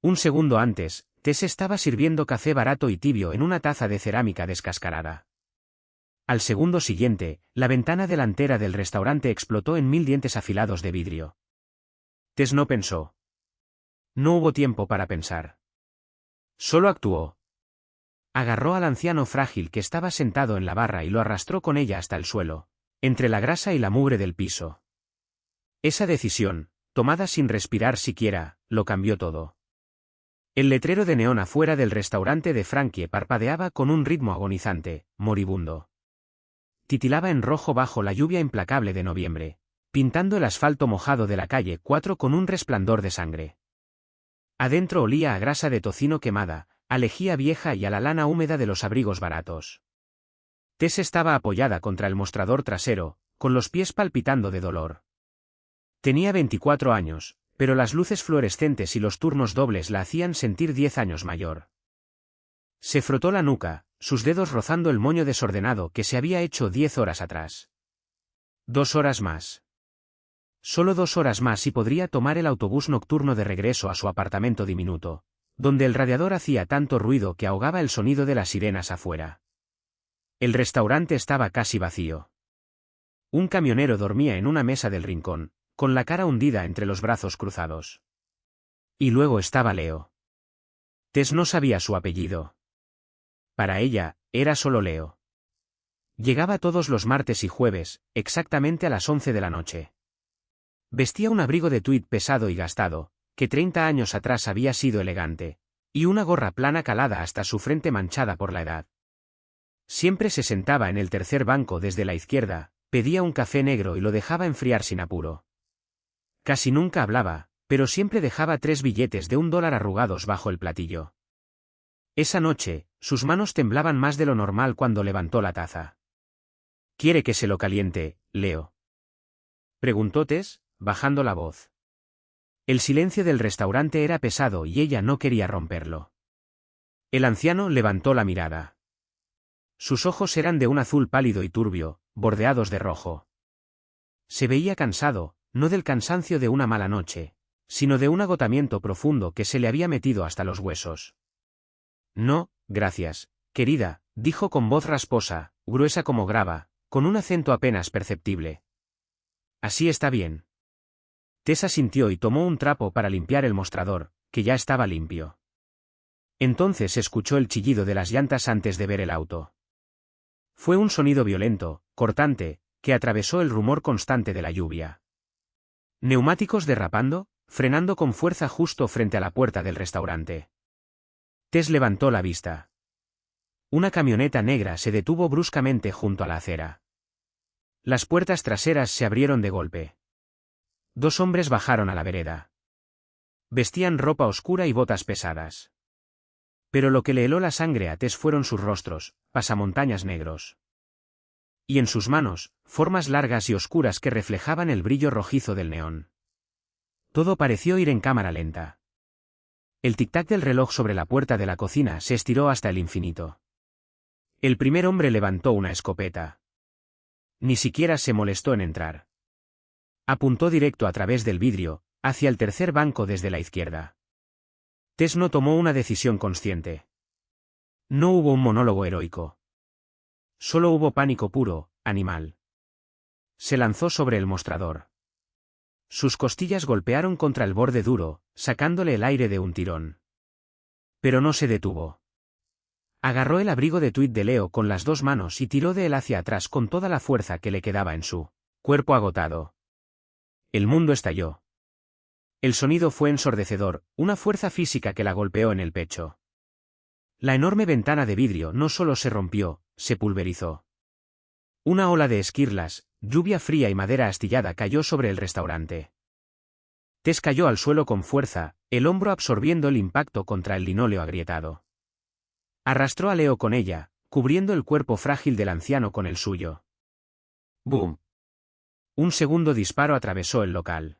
Un segundo antes, Tess estaba sirviendo café barato y tibio en una taza de cerámica descascarada. Al segundo siguiente, la ventana delantera del restaurante explotó en 1000 dientes afilados de vidrio. Tess no pensó. No hubo tiempo para pensar. Solo actuó. Agarró al anciano frágil que estaba sentado en la barra y lo arrastró con ella hasta el suelo, entre la grasa y la mugre del piso. Esa decisión, tomada sin respirar siquiera, lo cambió todo. El letrero de neón afuera del restaurante de Frankie parpadeaba con un ritmo agonizante, moribundo. Titilaba en rojo bajo la lluvia implacable de noviembre, pintando el asfalto mojado de la calle 4 con un resplandor de sangre. Adentro olía a grasa de tocino quemada, a lejía vieja y a la lana húmeda de los abrigos baratos. Tess estaba apoyada contra el mostrador trasero, con los pies palpitando de dolor. Tenía 24 años, pero las luces fluorescentes y los turnos dobles la hacían sentir 10 años mayor. Se frotó la nuca, sus dedos rozando el moño desordenado que se había hecho 10 horas atrás. 2 horas más. Solo 2 horas más y podría tomar el autobús nocturno de regreso a su apartamento diminuto, donde el radiador hacía tanto ruido que ahogaba el sonido de las sirenas afuera. El restaurante estaba casi vacío. Un camionero dormía en una mesa del rincón, con la cara hundida entre los brazos cruzados. Y luego estaba Leo. Tess no sabía su apellido. Para ella, era solo Leo. Llegaba todos los martes y jueves, exactamente a las 11 de la noche. Vestía un abrigo de tweed pesado y gastado, que 30 años atrás había sido elegante, y una gorra plana calada hasta su frente manchada por la edad. Siempre se sentaba en el tercer banco desde la izquierda, pedía un café negro y lo dejaba enfriar sin apuro. Casi nunca hablaba, pero siempre dejaba 3 billetes de $1 arrugados bajo el platillo. Esa noche, sus manos temblaban más de lo normal cuando levantó la taza. —¿Quiere que se lo caliente, Leo? —preguntó Tess, bajando la voz. El silencio del restaurante era pesado y ella no quería romperlo. El anciano levantó la mirada. Sus ojos eran de un azul pálido y turbio, bordeados de rojo. Se veía cansado, no del cansancio de una mala noche, sino de un agotamiento profundo que se le había metido hasta los huesos. —No, gracias, querida —dijo con voz rasposa, gruesa como grava, con un acento apenas perceptible. —Así está bien. Tess asintió y tomó un trapo para limpiar el mostrador, que ya estaba limpio. Entonces escuchó el chillido de las llantas antes de ver el auto. Fue un sonido violento, cortante, que atravesó el rumor constante de la lluvia. Neumáticos derrapando, frenando con fuerza justo frente a la puerta del restaurante. Tess levantó la vista. Una camioneta negra se detuvo bruscamente junto a la acera. Las puertas traseras se abrieron de golpe. 2 hombres bajaron a la vereda. Vestían ropa oscura y botas pesadas. Pero lo que le heló la sangre a Tess fueron sus rostros, pasamontañas negros. Y en sus manos, formas largas y oscuras que reflejaban el brillo rojizo del neón. Todo pareció ir en cámara lenta. El tic-tac del reloj sobre la puerta de la cocina se estiró hasta el infinito. El primer hombre levantó una escopeta. Ni siquiera se molestó en entrar. Apuntó directo a través del vidrio, hacia el tercer banco desde la izquierda. Tess no tomó una decisión consciente. No hubo un monólogo heroico. Solo hubo pánico puro, animal. Se lanzó sobre el mostrador. Sus costillas golpearon contra el borde duro, sacándole el aire de un tirón. Pero no se detuvo. Agarró el abrigo de tweed de Leo con las 2 manos y tiró de él hacia atrás con toda la fuerza que le quedaba en su cuerpo agotado. El mundo estalló. El sonido fue ensordecedor, una fuerza física que la golpeó en el pecho. La enorme ventana de vidrio no solo se rompió, se pulverizó. Una ola de esquirlas, lluvia fría y madera astillada cayó sobre el restaurante. Tess cayó al suelo con fuerza, el hombro absorbiendo el impacto contra el linóleo agrietado. Arrastró a Leo con ella, cubriendo el cuerpo frágil del anciano con el suyo. ¡Bum! Un segundo disparo atravesó el local.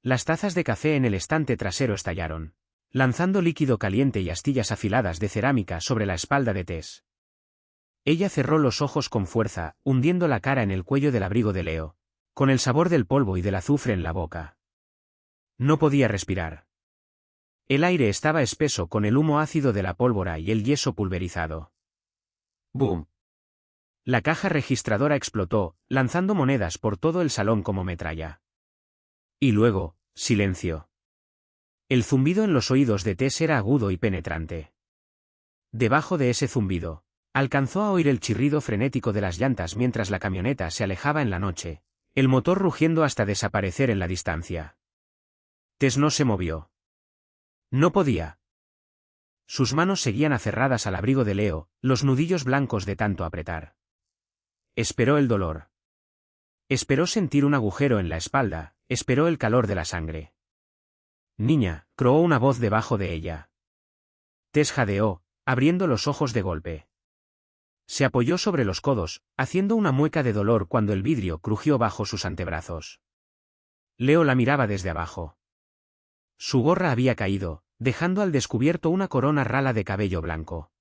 Las tazas de café en el estante trasero estallaron, lanzando líquido caliente y astillas afiladas de cerámica sobre la espalda de Tess. Ella cerró los ojos con fuerza, hundiendo la cara en el cuello del abrigo de Leo, con el sabor del polvo y del azufre en la boca. No podía respirar. El aire estaba espeso con el humo ácido de la pólvora y el yeso pulverizado. ¡Boom! La caja registradora explotó, lanzando monedas por todo el salón como metralla. Y luego, silencio. El zumbido en los oídos de Tess era agudo y penetrante. Debajo de ese zumbido, alcanzó a oír el chirrido frenético de las llantas mientras la camioneta se alejaba en la noche, el motor rugiendo hasta desaparecer en la distancia. Tess no se movió. No podía. Sus manos seguían aferradas al abrigo de Leo, los nudillos blancos de tanto apretar. Esperó el dolor. Esperó sentir un agujero en la espalda, esperó el calor de la sangre. Niña, croó una voz debajo de ella. Tess jadeó, abriendo los ojos de golpe. Se apoyó sobre los codos, haciendo una mueca de dolor cuando el vidrio crujió bajo sus antebrazos. Leo la miraba desde abajo. Su gorra había caído, dejando al descubierto una corona rala de cabello blanco.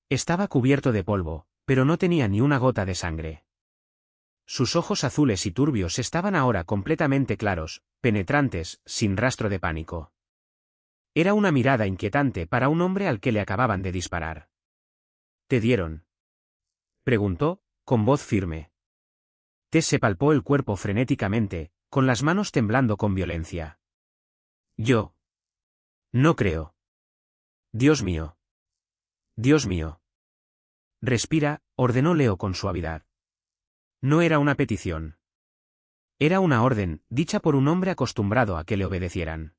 Estaba cubierto de polvo, pero no tenía ni una gota de sangre. Sus ojos azules y turbios estaban ahora completamente claros, penetrantes, sin rastro de pánico. Era una mirada inquietante para un hombre al que le acababan de disparar. ¿Te dieron?, preguntó, con voz firme. Tess se palpó el cuerpo frenéticamente, con las manos temblando con violencia. Yo. No creo. Dios mío. Dios mío. Respira, ordenó Leo con suavidad. No era una petición. Era una orden, dicha por un hombre acostumbrado a que le obedecieran.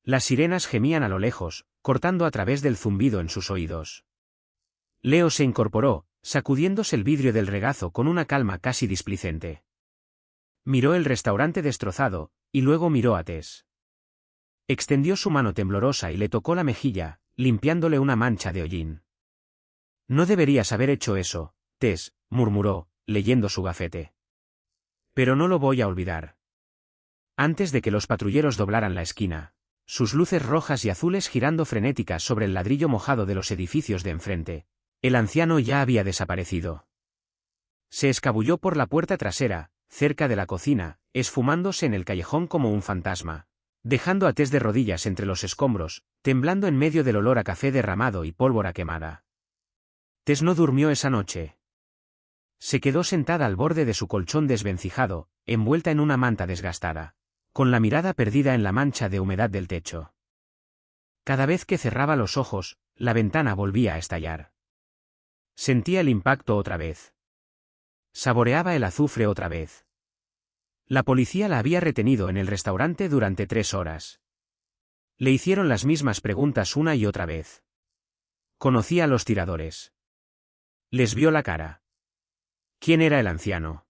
Las sirenas gemían a lo lejos, cortando a través del zumbido en sus oídos. Leo se incorporó, sacudiéndose el vidrio del regazo con una calma casi displicente. Miró el restaurante destrozado, y luego miró a Tess. Extendió su mano temblorosa y le tocó la mejilla, limpiándole una mancha de hollín. No deberías haber hecho eso, Tess, murmuró, leyendo su gafete. Pero no lo voy a olvidar. Antes de que los patrulleros doblaran la esquina, sus luces rojas y azules girando frenéticas sobre el ladrillo mojado de los edificios de enfrente, el anciano ya había desaparecido. Se escabulló por la puerta trasera, cerca de la cocina, esfumándose en el callejón como un fantasma, dejando a Tess de rodillas entre los escombros, temblando en medio del olor a café derramado y pólvora quemada. Tess no durmió esa noche. Se quedó sentada al borde de su colchón desvencijado, envuelta en una manta desgastada, con la mirada perdida en la mancha de humedad del techo. Cada vez que cerraba los ojos, la ventana volvía a estallar. Sentía el impacto otra vez. Saboreaba el azufre otra vez. La policía la había retenido en el restaurante durante 3 horas. Le hicieron las mismas preguntas una y otra vez. Conocía a los tiradores. Les vio la cara. ¿Quién era el anciano?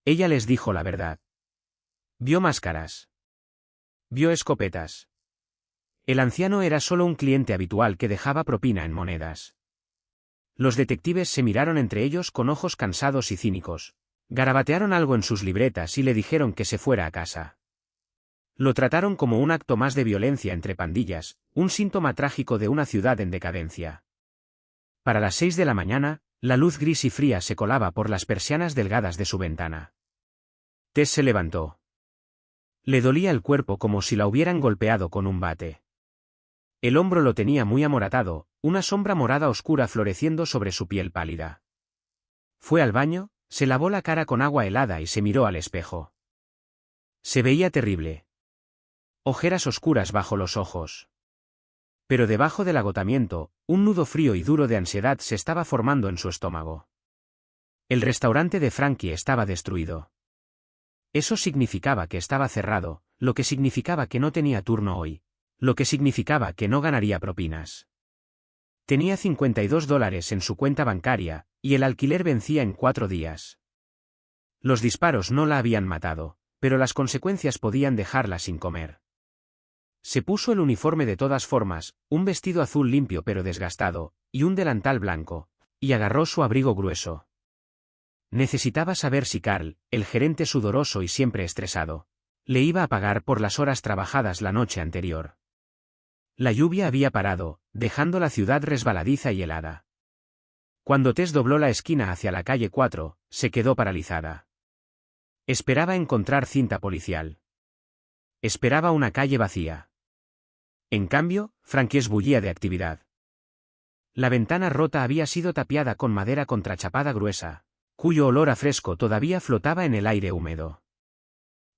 Ella les dijo la verdad. Vio máscaras. Vio escopetas. El anciano era solo un cliente habitual que dejaba propina en monedas. Los detectives se miraron entre ellos con ojos cansados y cínicos, garabatearon algo en sus libretas y le dijeron que se fuera a casa. Lo trataron como un acto más de violencia entre pandillas, un síntoma trágico de una ciudad en decadencia. Para las 6 de la mañana, la luz gris y fría se colaba por las persianas delgadas de su ventana. Tess se levantó. Le dolía el cuerpo como si la hubieran golpeado con un bate. El hombro lo tenía muy amoratado, una sombra morada oscura floreciendo sobre su piel pálida. Fue al baño, se lavó la cara con agua helada y se miró al espejo. Se veía terrible. Ojeras oscuras bajo los ojos. Pero debajo del agotamiento, un nudo frío y duro de ansiedad se estaba formando en su estómago. El restaurante de Frankie estaba destruido. Eso significaba que estaba cerrado, lo que significaba que no tenía turno hoy, lo que significaba que no ganaría propinas. Tenía $52 en su cuenta bancaria, y el alquiler vencía en 4 días. Los disparos no la habían matado, pero las consecuencias podían dejarla sin comer. Se puso el uniforme de todas formas, un vestido azul limpio pero desgastado, y un delantal blanco, y agarró su abrigo grueso. Necesitaba saber si Carl, el gerente sudoroso y siempre estresado, le iba a pagar por las horas trabajadas la noche anterior. La lluvia había parado, dejando la ciudad resbaladiza y helada. Cuando Tess dobló la esquina hacia la calle 4, se quedó paralizada. Esperaba encontrar cinta policial. Esperaba una calle vacía. En cambio, Frankies bullía de actividad. La ventana rota había sido tapiada con madera contrachapada gruesa, cuyo olor a fresco todavía flotaba en el aire húmedo.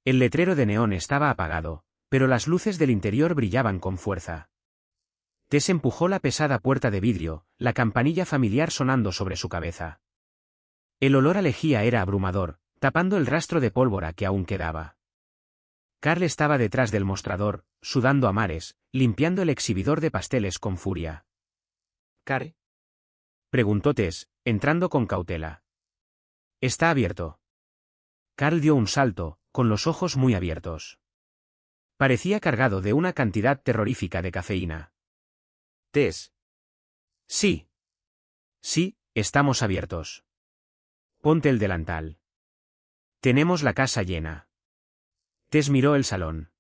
El letrero de neón estaba apagado, pero las luces del interior brillaban con fuerza. Tess empujó la pesada puerta de vidrio, la campanilla familiar sonando sobre su cabeza. El olor a lejía era abrumador, tapando el rastro de pólvora que aún quedaba. Carl estaba detrás del mostrador, sudando a mares, limpiando el exhibidor de pasteles con furia. ¿Carl? Preguntó Tess, entrando con cautela. Está abierto. Carl dio un salto, con los ojos muy abiertos. Parecía cargado de una cantidad terrorífica de cafeína. Tess. Sí. Sí, estamos abiertos. Ponte el delantal. Tenemos la casa llena. Tess miró el salón.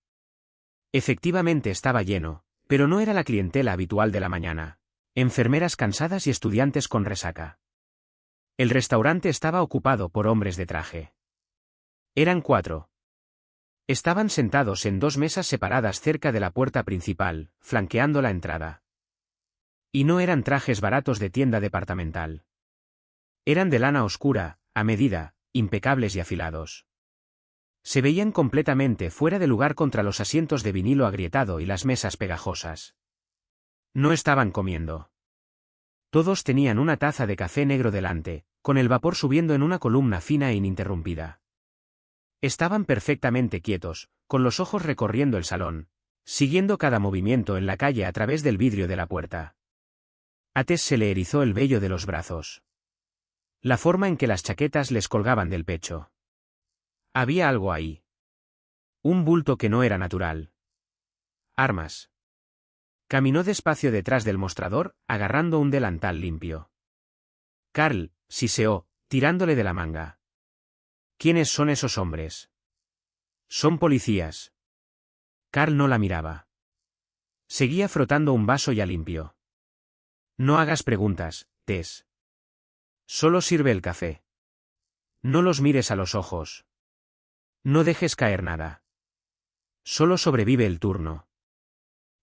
Efectivamente estaba lleno, pero no era la clientela habitual de la mañana. Enfermeras cansadas y estudiantes con resaca. El restaurante estaba ocupado por hombres de traje. Eran 4. Estaban sentados en 2 mesas separadas cerca de la puerta principal, flanqueando la entrada. Y no eran trajes baratos de tienda departamental. Eran de lana oscura, a medida, impecables y afilados. Se veían completamente fuera de lugar contra los asientos de vinilo agrietado y las mesas pegajosas. No estaban comiendo. Todos tenían una taza de café negro delante, con el vapor subiendo en una columna fina e ininterrumpida. Estaban perfectamente quietos, con los ojos recorriendo el salón, siguiendo cada movimiento en la calle a través del vidrio de la puerta. A Tess se le erizó el vello de los brazos. La forma en que las chaquetas les colgaban del pecho. Había algo ahí. Un bulto que no era natural. Armas. Caminó despacio detrás del mostrador, agarrando un delantal limpio. Carl, siseó, tirándole de la manga. ¿Quiénes son esos hombres? Son policías. Carl no la miraba. Seguía frotando un vaso ya limpio. No hagas preguntas, Tess. Solo sirve el café. No los mires a los ojos. No dejes caer nada. Solo sobrevive el turno.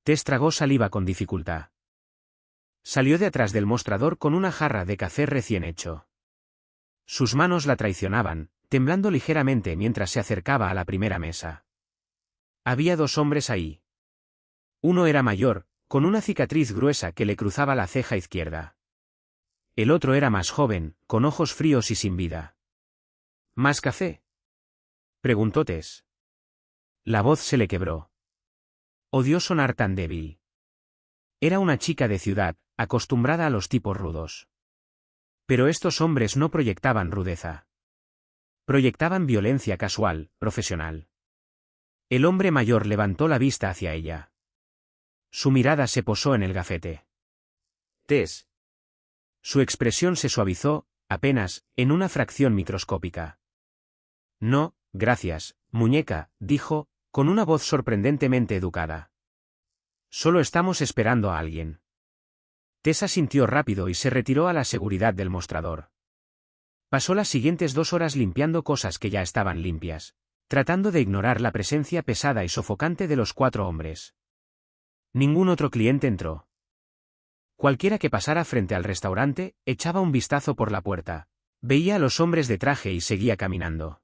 Tess tragó saliva con dificultad. Salió de atrás del mostrador con una jarra de café recién hecho. Sus manos la traicionaban, temblando ligeramente mientras se acercaba a la primera mesa. Había 2 hombres ahí. Uno era mayor, con una cicatriz gruesa que le cruzaba la ceja izquierda. El otro era más joven, con ojos fríos y sin vida. ¿Más café?, preguntó Tess. La voz se le quebró. Odió sonar tan débil. Era una chica de ciudad, acostumbrada a los tipos rudos. Pero estos hombres no proyectaban rudeza. Proyectaban violencia casual, profesional. El hombre mayor levantó la vista hacia ella. Su mirada se posó en el gafete. Tess. Su expresión se suavizó, apenas, en una fracción microscópica. No, gracias, muñeca, dijo, con una voz sorprendentemente educada. Solo estamos esperando a alguien. Tess asintió rápido y se retiró a la seguridad del mostrador. Pasó las siguientes 2 horas limpiando cosas que ya estaban limpias, tratando de ignorar la presencia pesada y sofocante de los 4 hombres. Ningún otro cliente entró. Cualquiera que pasara frente al restaurante, echaba un vistazo por la puerta, veía a los hombres de traje y seguía caminando.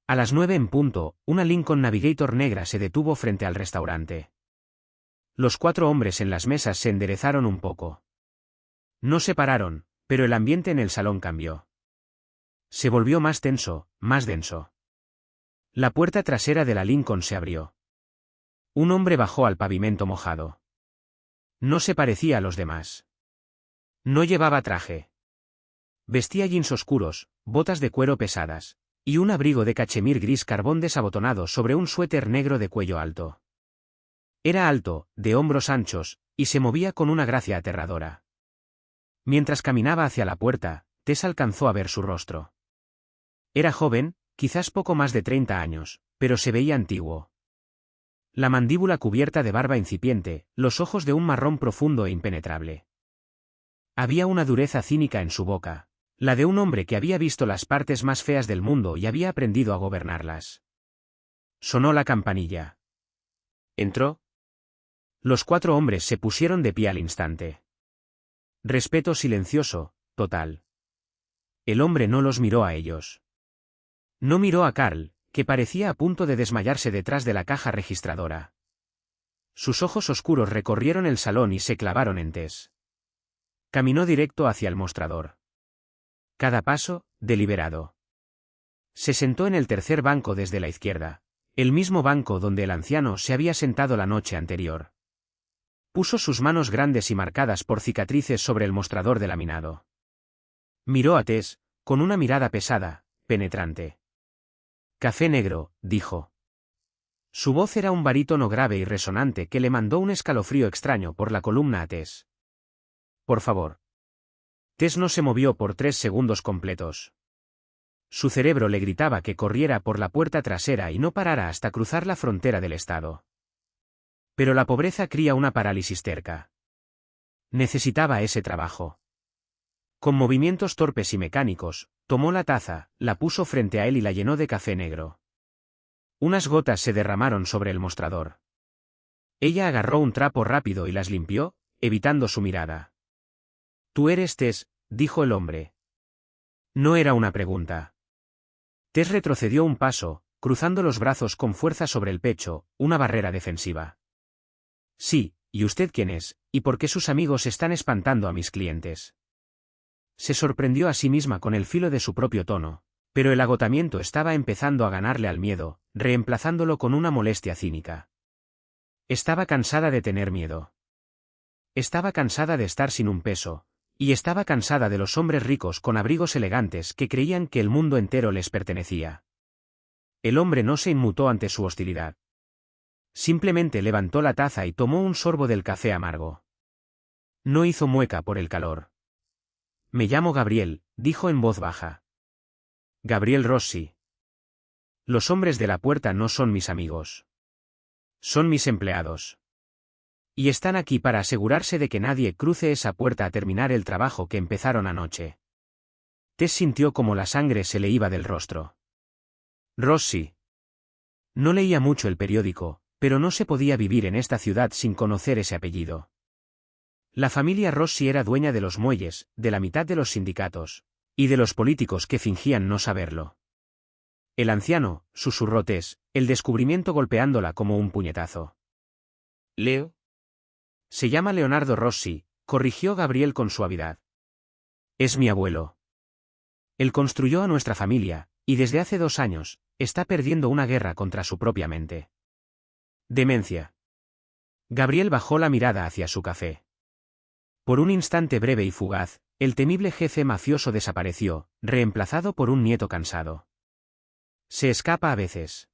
A las 9 en punto, una Lincoln Navigator negra se detuvo frente al restaurante. Los 4 hombres en las mesas se enderezaron un poco. No se pararon, pero el ambiente en el salón cambió. Se volvió más tenso, más denso. La puerta trasera de la Lincoln se abrió. Un hombre bajó al pavimento mojado. No se parecía a los demás. No llevaba traje. Vestía jeans oscuros, botas de cuero pesadas, y un abrigo de cachemir gris carbón desabotonado sobre un suéter negro de cuello alto. Era alto, de hombros anchos, y se movía con una gracia aterradora. Mientras caminaba hacia la puerta, Tess alcanzó a ver su rostro. Era joven, quizás poco más de 30 años, pero se veía antiguo. La mandíbula cubierta de barba incipiente, los ojos de un marrón profundo e impenetrable. Había una dureza cínica en su boca, la de un hombre que había visto las partes más feas del mundo y había aprendido a gobernarlas. Sonó la campanilla. ¿Entró? Los 4 hombres se pusieron de pie al instante. Respeto silencioso, total. El hombre no los miró a ellos. No miró a Carl, que parecía a punto de desmayarse detrás de la caja registradora. Sus ojos oscuros recorrieron el salón y se clavaron en Tess. Caminó directo hacia el mostrador. Cada paso, deliberado. Se sentó en el tercer banco desde la izquierda, el mismo banco donde el anciano se había sentado la noche anterior. Puso sus manos grandes y marcadas por cicatrices sobre el mostrador de laminado. Miró a Tess, con una mirada pesada, penetrante. «Café negro», dijo. Su voz era un barítono grave y resonante que le mandó un escalofrío extraño por la columna a Tess. «Por favor». Tess no se movió por 3 segundos completos. Su cerebro le gritaba que corriera por la puerta trasera y no parara hasta cruzar la frontera del estado. Pero la pobreza cría una parálisis terca. Necesitaba ese trabajo. Con movimientos torpes y mecánicos, tomó la taza, la puso frente a él y la llenó de café negro. Unas gotas se derramaron sobre el mostrador. Ella agarró un trapo rápido y las limpió, evitando su mirada. «Tú eres Tess», dijo el hombre. No era una pregunta. Tess retrocedió un paso, cruzando los brazos con fuerza sobre el pecho, una barrera defensiva. «Sí, ¿y usted quién es, y por qué sus amigos están espantando a mis clientes?» Se sorprendió a sí misma con el filo de su propio tono, pero el agotamiento estaba empezando a ganarle al miedo, reemplazándolo con una molestia cínica. Estaba cansada de tener miedo. Estaba cansada de estar sin un peso, y estaba cansada de los hombres ricos con abrigos elegantes que creían que el mundo entero les pertenecía. El hombre no se inmutó ante su hostilidad. Simplemente levantó la taza y tomó un sorbo del café amargo. No hizo mueca por el calor. «Me llamo Gabriel», dijo en voz baja. «Gabriel Rossi. Los hombres de la puerta no son mis amigos. Son mis empleados. Y están aquí para asegurarse de que nadie cruce esa puerta a terminar el trabajo que empezaron anoche». Tess sintió como la sangre se le iba del rostro. Rossi. No leía mucho el periódico, pero no se podía vivir en esta ciudad sin conocer ese apellido. La familia Rossi era dueña de los muelles, de la mitad de los sindicatos, y de los políticos que fingían no saberlo. «El anciano», susurró Tess, el descubrimiento golpeándola como un puñetazo. ¿Leo? «Se llama Leonardo Rossi», corrigió Gabriel con suavidad. «Es mi abuelo. Él construyó a nuestra familia, y desde hace 2 años, está perdiendo una guerra contra su propia mente. Demencia». Gabriel bajó la mirada hacia su café. Por un instante breve y fugaz, el temible jefe mafioso desapareció, reemplazado por un nieto cansado. Se escapa a veces.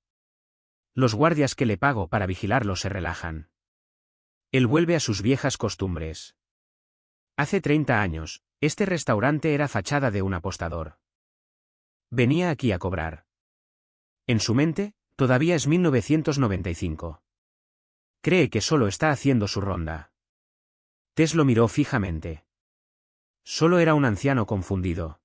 Los guardias que le pago para vigilarlo se relajan. Él vuelve a sus viejas costumbres. Hace 30 años, este restaurante era fachada de un apostador. Venía aquí a cobrar. En su mente, todavía es 1995. Cree que solo está haciendo su ronda. Tess lo miró fijamente. Solo era un anciano confundido.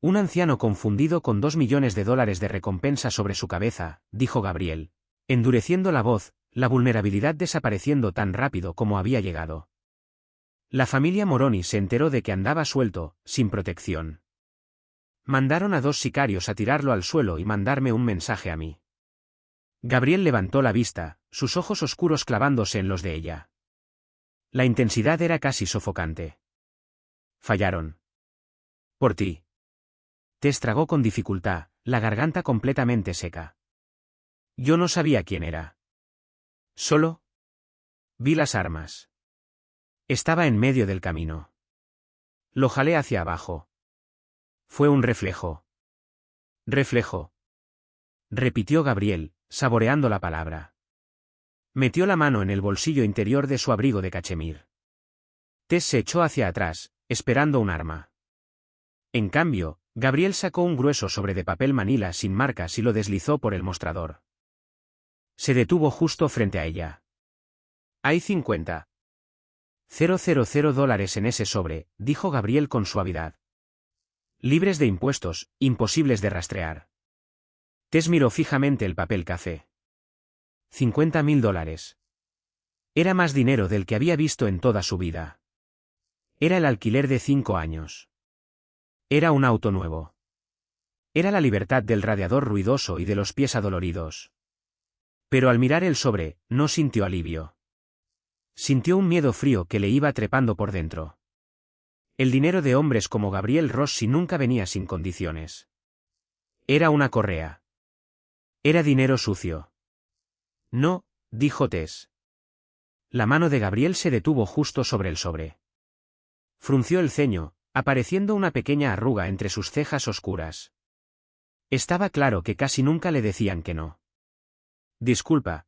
Un anciano confundido con $2 millones de recompensa sobre su cabeza, dijo Gabriel, endureciendo la voz, la vulnerabilidad desapareciendo tan rápido como había llegado. La familia Moroni se enteró de que andaba suelto, sin protección. Mandaron a 2 sicarios a tirarlo al suelo y mandarme un mensaje a mí. Gabriel levantó la vista, sus ojos oscuros clavándose en los de ella. La intensidad era casi sofocante. «Fallaron. Por ti». Tess tragó con dificultad, la garganta completamente seca. «Yo no sabía quién era. Solo vi las armas. Estaba en medio del camino. Lo jalé hacia abajo. Fue un reflejo». «Reflejo», repitió Gabriel, saboreando la palabra. Metió la mano en el bolsillo interior de su abrigo de cachemir. Tess se echó hacia atrás, esperando un arma. En cambio, Gabriel sacó un grueso sobre de papel manila sin marcas y lo deslizó por el mostrador. Se detuvo justo frente a ella. «Hay 50.000 dólares en ese sobre», dijo Gabriel con suavidad. «Libres de impuestos, imposibles de rastrear». Tess miró fijamente el papel café. $50.000. Era más dinero del que había visto en toda su vida. Era el alquiler de 5 años. Era un auto nuevo. Era la libertad del radiador ruidoso y de los pies adoloridos. Pero al mirar el sobre, no sintió alivio. Sintió un miedo frío que le iba trepando por dentro. El dinero de hombres como Gabriel Rossi nunca venía sin condiciones. Era una correa. Era dinero sucio. No, dijo Tess. La mano de Gabriel se detuvo justo sobre el sobre. Frunció el ceño, apareciendo una pequeña arruga entre sus cejas oscuras. Estaba claro que casi nunca le decían que no. Disculpa.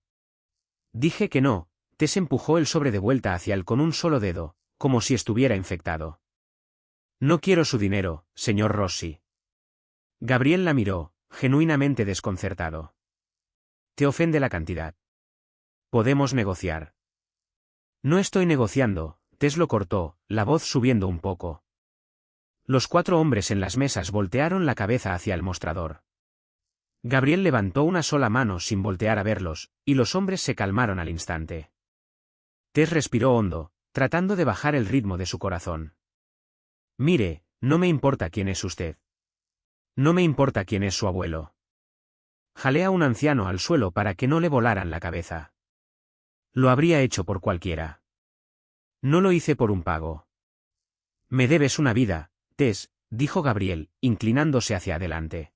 Dije que no. Tess empujó el sobre de vuelta hacia él con un solo dedo, como si estuviera infectado. No quiero su dinero, señor Rossi. Gabriel la miró, genuinamente desconcertado. ¿Te ofende la cantidad? Podemos negociar. No estoy negociando, Tess lo cortó, la voz subiendo un poco. Los 4 hombres en las mesas voltearon la cabeza hacia el mostrador. Gabriel levantó una sola mano sin voltear a verlos, y los hombres se calmaron al instante. Tess respiró hondo, tratando de bajar el ritmo de su corazón. Mire, no me importa quién es usted. No me importa quién es su abuelo. Jalé a un anciano al suelo para que no le volaran la cabeza. Lo habría hecho por cualquiera. No lo hice por un pago. Me debes una vida, Tess, dijo Gabriel, inclinándose hacia adelante.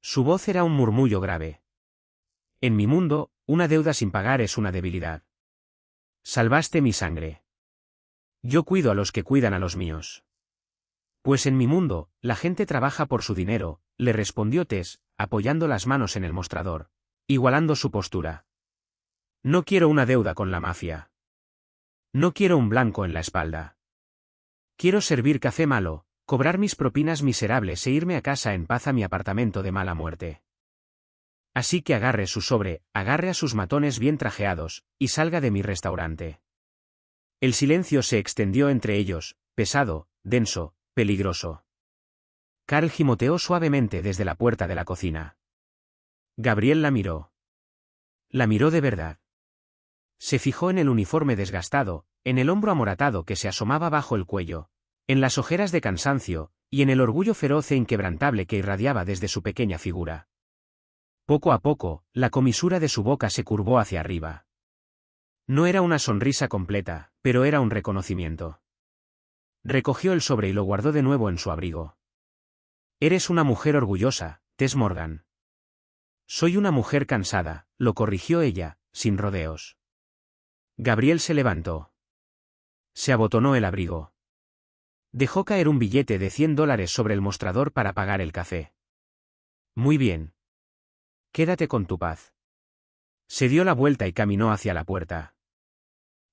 Su voz era un murmullo grave. En mi mundo, una deuda sin pagar es una debilidad. Salvaste mi sangre. Yo cuido a los que cuidan a los míos. Pues en mi mundo, la gente trabaja por su dinero, le respondió Tess, apoyando las manos en el mostrador, igualando su postura. No quiero una deuda con la mafia. No quiero un blanco en la espalda. Quiero servir café malo, cobrar mis propinas miserables e irme a casa en paz a mi apartamento de mala muerte. Así que agarre su sobre, agarre a sus matones bien trajeados, y salga de mi restaurante. El silencio se extendió entre ellos, pesado, denso, peligroso. Carl gimoteó suavemente desde la puerta de la cocina. Gabriel la miró. La miró de verdad. Se fijó en el uniforme desgastado, en el hombro amoratado que se asomaba bajo el cuello, en las ojeras de cansancio, y en el orgullo feroz e inquebrantable que irradiaba desde su pequeña figura. Poco a poco, la comisura de su boca se curvó hacia arriba. No era una sonrisa completa, pero era un reconocimiento. Recogió el sobre y lo guardó de nuevo en su abrigo. Eres una mujer orgullosa, Tess Morgan. Soy una mujer cansada, lo corrigió ella, sin rodeos. Gabriel se levantó. Se abotonó el abrigo. Dejó caer un billete de $100 sobre el mostrador para pagar el café. Muy bien. Quédate con tu paz. Se dio la vuelta y caminó hacia la puerta.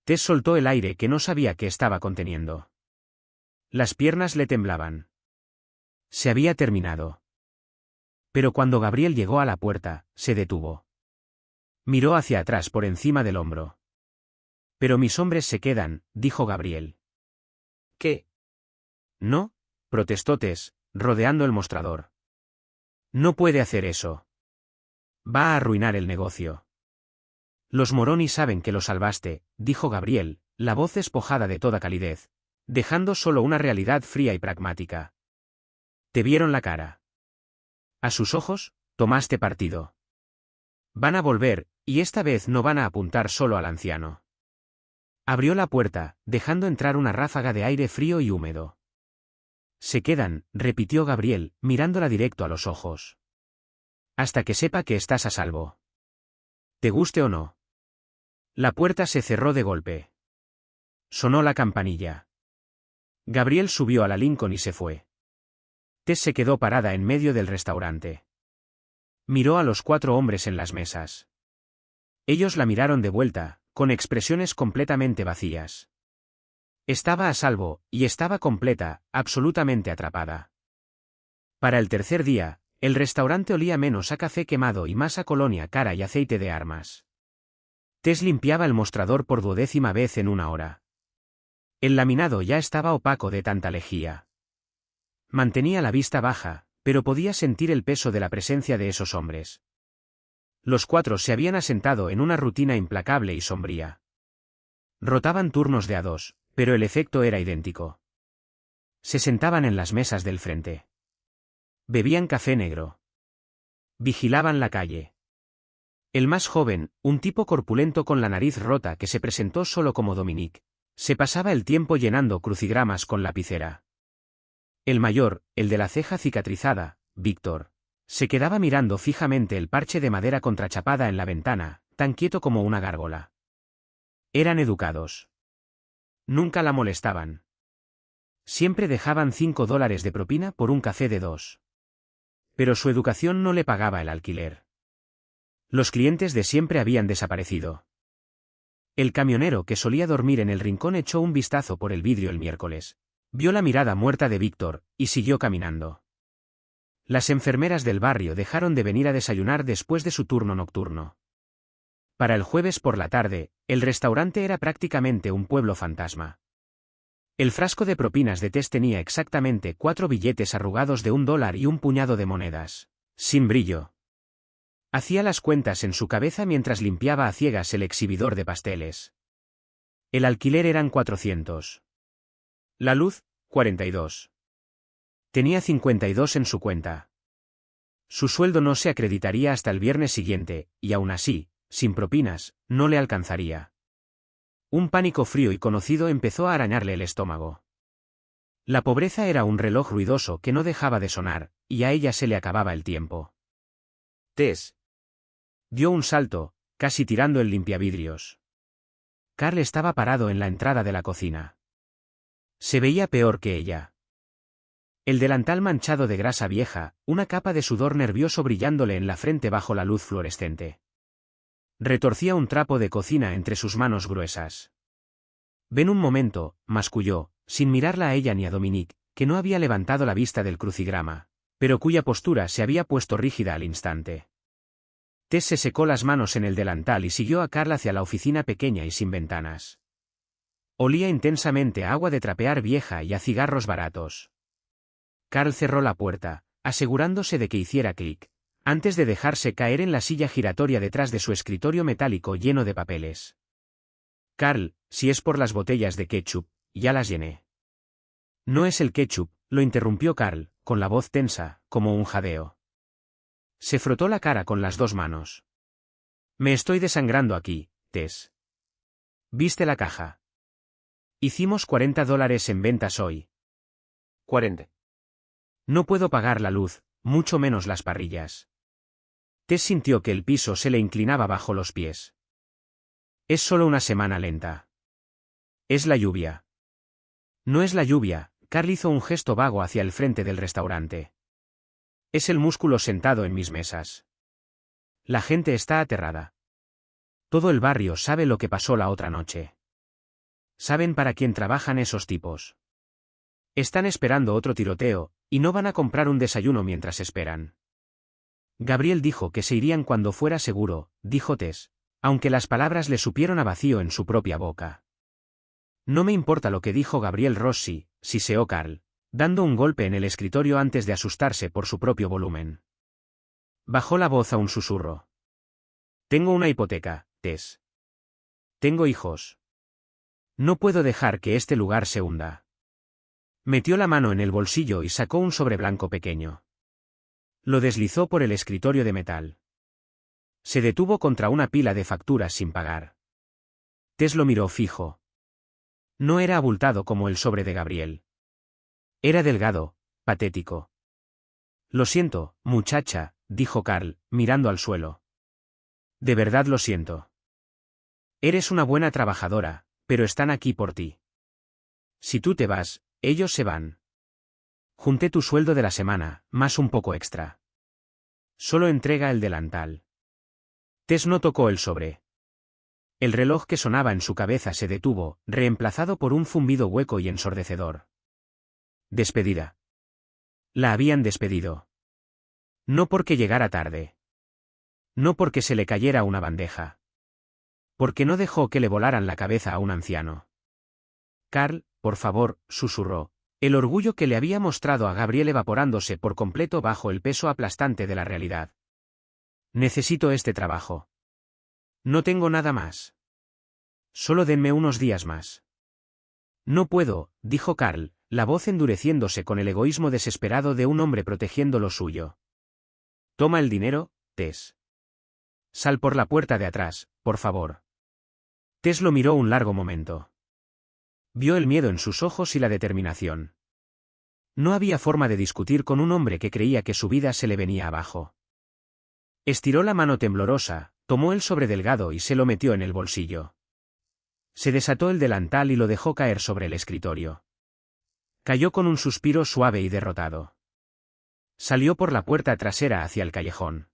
Tess soltó el aire que no sabía que estaba conteniendo. Las piernas le temblaban. Se había terminado. Pero cuando Gabriel llegó a la puerta, se detuvo. Miró hacia atrás por encima del hombro. Pero mis hombres se quedan, dijo Gabriel. ¿Qué? No, protestó Tess, rodeando el mostrador. No puede hacer eso. Va a arruinar el negocio. Los Moroni saben que lo salvaste, dijo Gabriel, la voz despojada de toda calidez, dejando solo una realidad fría y pragmática. Te vieron la cara. A sus ojos, tomaste partido. Van a volver, y esta vez no van a apuntar solo al anciano. Abrió la puerta, dejando entrar una ráfaga de aire frío y húmedo. Se quedan, repitió Gabriel, mirándola directo a los ojos. Hasta que sepa que estás a salvo. ¿Te guste o no? La puerta se cerró de golpe. Sonó la campanilla. Gabriel subió a la Lincoln y se fue. Tess se quedó parada en medio del restaurante. Miró a los 4 hombres en las mesas. Ellos la miraron de vuelta, con expresiones completamente vacías. Estaba a salvo, y estaba completa, absolutamente atrapada. Para el tercer día, el restaurante olía menos a café quemado y más a colonia cara y aceite de armas. Tess limpiaba el mostrador por 12ª vez en una hora. El laminado ya estaba opaco de tanta lejía. Mantenía la vista baja, pero podía sentir el peso de la presencia de esos hombres. Los 4 se habían asentado en una rutina implacable y sombría. Rotaban turnos de a dos, pero el efecto era idéntico. Se sentaban en las mesas del frente. Bebían café negro. Vigilaban la calle. El más joven, un tipo corpulento con la nariz rota que se presentó solo como Dominique, se pasaba el tiempo llenando crucigramas con lapicera. El mayor, el de la ceja cicatrizada, Víctor, se quedaba mirando fijamente el parche de madera contrachapada en la ventana, tan quieto como una gárgola. Eran educados. Nunca la molestaban. Siempre dejaban $5 de propina por un café de 2. Pero su educación no le pagaba el alquiler. Los clientes de siempre habían desaparecido. El camionero que solía dormir en el rincón echó un vistazo por el vidrio el miércoles, vio la mirada muerta de Víctor, y siguió caminando. Las enfermeras del barrio dejaron de venir a desayunar después de su turno nocturno. Para el jueves por la tarde, el restaurante era prácticamente un pueblo fantasma. El frasco de propinas de Tess tenía exactamente 4 billetes arrugados de $1 y un puñado de monedas, sin brillo. Hacía las cuentas en su cabeza mientras limpiaba a ciegas el exhibidor de pasteles. El alquiler eran 400. La luz, 42. Tenía 52 en su cuenta. Su sueldo no se acreditaría hasta el viernes siguiente, y aún así, sin propinas, no le alcanzaría. Un pánico frío y conocido empezó a arañarle el estómago. La pobreza era un reloj ruidoso que no dejaba de sonar, y a ella se le acababa el tiempo. Tess. Dio un salto, casi tirando el limpiavidrios. Carl estaba parado en la entrada de la cocina. Se veía peor que ella. El delantal manchado de grasa vieja, una capa de sudor nervioso brillándole en la frente bajo la luz fluorescente. Retorcía un trapo de cocina entre sus manos gruesas. Ven un momento, masculló, sin mirarla a ella ni a Dominique, que no había levantado la vista del crucigrama, pero cuya postura se había puesto rígida al instante. Tess se secó las manos en el delantal y siguió a Carl hacia la oficina pequeña y sin ventanas. Olía intensamente a agua de trapear vieja y a cigarros baratos. Carl cerró la puerta, asegurándose de que hiciera clic, antes de dejarse caer en la silla giratoria detrás de su escritorio metálico lleno de papeles. Carl, si es por las botellas de ketchup, ya las llené. No es el ketchup, lo interrumpió Carl, con la voz tensa, como un jadeo. Se frotó la cara con las 2 manos. Me estoy desangrando aquí, Tess. ¿Viste la caja? Hicimos $40 en ventas hoy. 40. No puedo pagar la luz, mucho menos las parrillas. Tess sintió que el piso se le inclinaba bajo los pies. Es solo una semana lenta. Es la lluvia. No es la lluvia, Carl hizo un gesto vago hacia el frente del restaurante. Es el músculo sentado en mis mesas. La gente está aterrada. Todo el barrio sabe lo que pasó la otra noche. Saben para quién trabajan esos tipos. Están esperando otro tiroteo, y no van a comprar un desayuno mientras esperan. Gabriel dijo que se irían cuando fuera seguro, dijo Tess, aunque las palabras le supieron a vacío en su propia boca. No me importa lo que dijo Gabriel Rossi, siseó Carl, dando un golpe en el escritorio antes de asustarse por su propio volumen. Bajó la voz a un susurro. Tengo una hipoteca, Tess. Tengo hijos. No puedo dejar que este lugar se hunda. Metió la mano en el bolsillo y sacó un sobre blanco pequeño. Lo deslizó por el escritorio de metal. Se detuvo contra una pila de facturas sin pagar. Tess lo miró fijo. No era abultado como el sobre de Gabriel. Era delgado, patético. Lo siento, muchacha, dijo Carl, mirando al suelo. De verdad lo siento. Eres una buena trabajadora, pero están aquí por ti. Si tú te vas, ellos se van. Junté tu sueldo de la semana, más un poco extra. Solo entrega el delantal. Tess no tocó el sobre. El reloj que sonaba en su cabeza se detuvo, reemplazado por un zumbido hueco y ensordecedor. Despedida. La habían despedido. No porque llegara tarde. No porque se le cayera una bandeja. Porque no dejó que le volaran la cabeza a un anciano. Carl, por favor, susurró, el orgullo que le había mostrado a Gabriel evaporándose por completo bajo el peso aplastante de la realidad. Necesito este trabajo. No tengo nada más. Solo denme unos días más. No puedo, dijo Carl, la voz endureciéndose con el egoísmo desesperado de un hombre protegiendo lo suyo. Toma el dinero, Tess. Sal por la puerta de atrás, por favor. Tess lo miró un largo momento. Vio el miedo en sus ojos y la determinación. No había forma de discutir con un hombre que creía que su vida se le venía abajo. Estiró la mano temblorosa, tomó el sobre delgado y se lo metió en el bolsillo. Se desató el delantal y lo dejó caer sobre el escritorio. Cayó con un suspiro suave y derrotado. Salió por la puerta trasera hacia el callejón.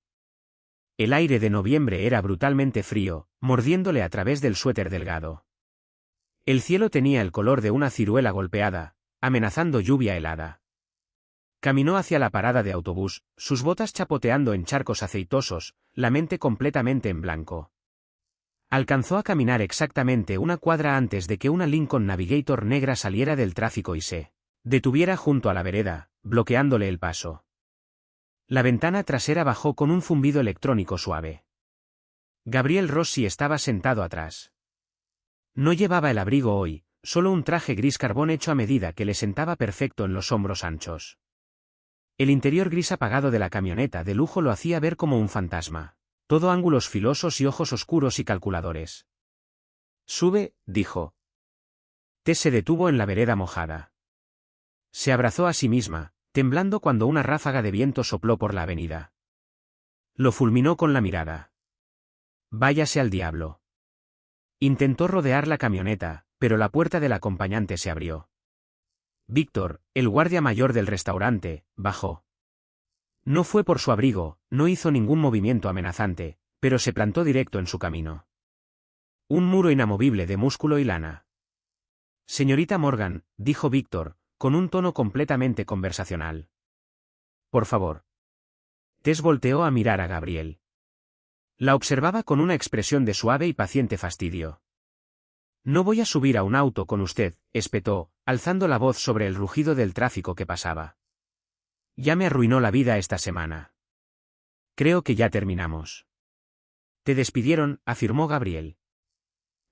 El aire de noviembre era brutalmente frío, mordiéndole a través del suéter delgado. El cielo tenía el color de una ciruela golpeada, amenazando lluvia helada. Caminó hacia la parada de autobús, sus botas chapoteando en charcos aceitosos, la mente completamente en blanco. Alcanzó a caminar exactamente una cuadra antes de que una Lincoln Navigator negra saliera del tráfico y se detuviera junto a la vereda, bloqueándole el paso. La ventana trasera bajó con un zumbido electrónico suave. Gabriel Rossi estaba sentado atrás. No llevaba el abrigo hoy, solo un traje gris carbón hecho a medida que le sentaba perfecto en los hombros anchos. El interior gris apagado de la camioneta de lujo lo hacía ver como un fantasma. Todo ángulos filosos y ojos oscuros y calculadores. Sube, dijo. Tess se detuvo en la vereda mojada. Se abrazó a sí misma, temblando cuando una ráfaga de viento sopló por la avenida. Lo fulminó con la mirada. Váyase al diablo. Intentó rodear la camioneta, pero la puerta del acompañante se abrió. Víctor, el guardia mayor del restaurante, bajó. No fue por su abrigo, no hizo ningún movimiento amenazante, pero se plantó directo en su camino. Un muro inamovible de músculo y lana. Señorita Morgan, dijo Víctor, con un tono completamente conversacional. Por favor. Tess volteó a mirar a Gabriel. La observaba con una expresión de suave y paciente fastidio. No voy a subir a un auto con usted, espetó, alzando la voz sobre el rugido del tráfico que pasaba. Ya me arruinó la vida esta semana. Creo que ya terminamos. Te despidieron, afirmó Gabriel.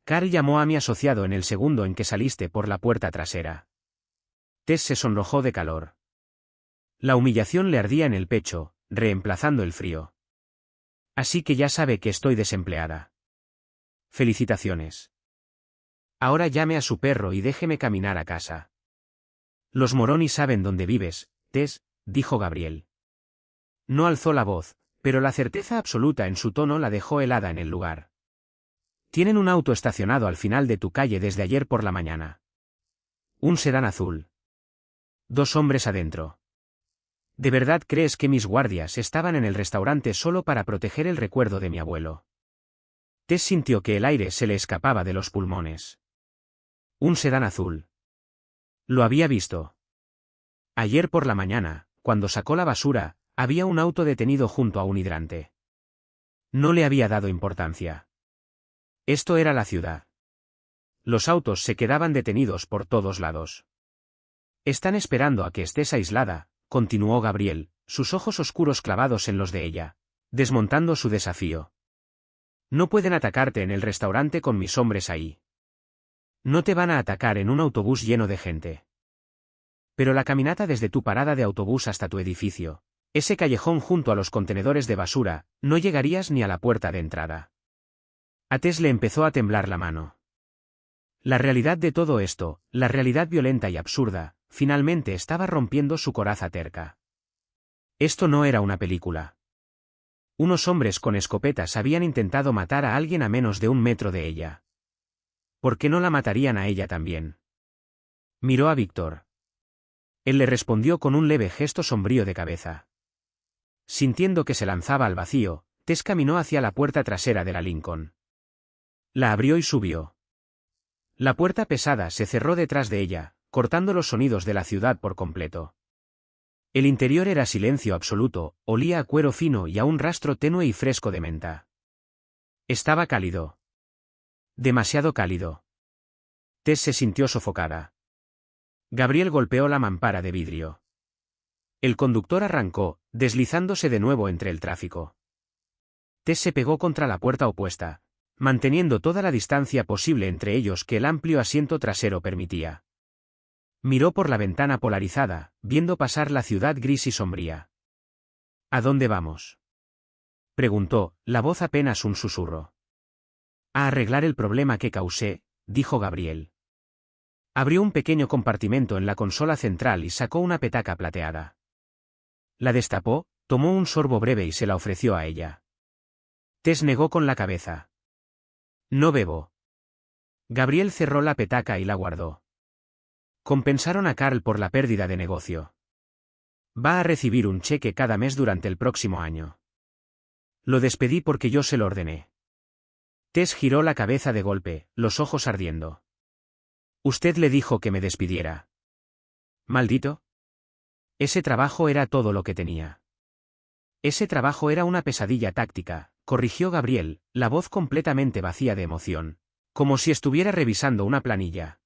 Carl llamó a mi asociado en el segundo en que saliste por la puerta trasera. Tess se sonrojó de calor. La humillación le ardía en el pecho, reemplazando el frío. Así que ya sabe que estoy desempleada. Felicitaciones. Ahora llame a su perro y déjeme caminar a casa. Los Moroni saben dónde vives, Tess, dijo Gabriel. No alzó la voz, pero la certeza absoluta en su tono la dejó helada en el lugar. Tienen un auto estacionado al final de tu calle desde ayer por la mañana. Un sedán azul. 2 hombres adentro. ¿De verdad crees que mis guardias estaban en el restaurante solo para proteger el recuerdo de mi abuelo? Tess sintió que el aire se le escapaba de los pulmones. Un sedán azul. Lo había visto. Ayer por la mañana, cuando sacó la basura, había un auto detenido junto a un hidrante. No le había dado importancia. Esto era la ciudad. Los autos se quedaban detenidos por todos lados. Están esperando a que estés aislada, continuó Gabriel, sus ojos oscuros clavados en los de ella, desmontando su desafío. No pueden atacarte en el restaurante con mis hombres ahí. No te van a atacar en un autobús lleno de gente. Pero la caminata desde tu parada de autobús hasta tu edificio, ese callejón junto a los contenedores de basura, no llegarías ni a la puerta de entrada. A Tess le empezó a temblar la mano. La realidad de todo esto, la realidad violenta y absurda, finalmente estaba rompiendo su coraza terca. Esto no era una película. Unos hombres con escopetas habían intentado matar a alguien a menos de 1 metro de ella. ¿Por qué no la matarían a ella también? Miró a Víctor. Él le respondió con un leve gesto sombrío de cabeza. Sintiendo que se lanzaba al vacío, Tess caminó hacia la puerta trasera de la Lincoln. La abrió y subió. La puerta pesada se cerró detrás de ella, cortando los sonidos de la ciudad por completo. El interior era silencio absoluto, olía a cuero fino y a un rastro tenue y fresco de menta. Estaba cálido. Demasiado cálido. Tess se sintió sofocada. Gabriel golpeó la mampara de vidrio. El conductor arrancó, deslizándose de nuevo entre el tráfico. Tess se pegó contra la puerta opuesta, manteniendo toda la distancia posible entre ellos que el amplio asiento trasero permitía. Miró por la ventana polarizada, viendo pasar la ciudad gris y sombría. ¿A dónde vamos?, preguntó, la voz apenas un susurro. A arreglar el problema que causé, dijo Gabriel. Abrió un pequeño compartimento en la consola central y sacó una petaca plateada. La destapó, tomó un sorbo breve y se la ofreció a ella. Tess negó con la cabeza. No bebo. Gabriel cerró la petaca y la guardó. Compensaron a Carl por la pérdida de negocio. Va a recibir un cheque cada mes durante el próximo año. Lo despedí porque yo se lo ordené. Tess giró la cabeza de golpe, los ojos ardiendo. Usted le dijo que me despidiera. ¿Maldito? Ese trabajo era todo lo que tenía. Ese trabajo era una pesadilla táctica, corrigió Gabriel, la voz completamente vacía de emoción, como si estuviera revisando una planilla.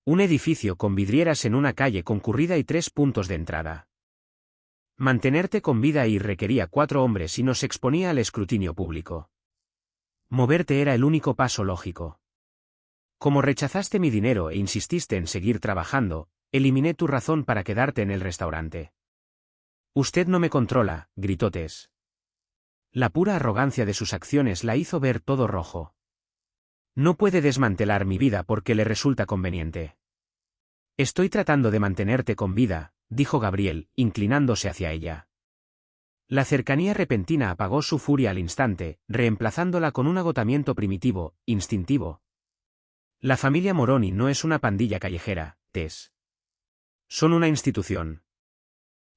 Un edificio con vidrieras en una calle concurrida y 3 puntos de entrada. Mantenerte con vida ahí requería 4 hombres y nos exponía al escrutinio público. Moverte era el único paso lógico. Como rechazaste mi dinero e insististe en seguir trabajando, eliminé tu razón para quedarte en el restaurante. Usted no me controla, gritó Tess. La pura arrogancia de sus acciones la hizo ver todo rojo. No puede desmantelar mi vida porque le resulta conveniente. Estoy tratando de mantenerte con vida, dijo Gabriel, inclinándose hacia ella. La cercanía repentina apagó su furia al instante, reemplazándola con un agotamiento primitivo, instintivo. La familia Moroni no es una pandilla callejera, Tess. Son una institución.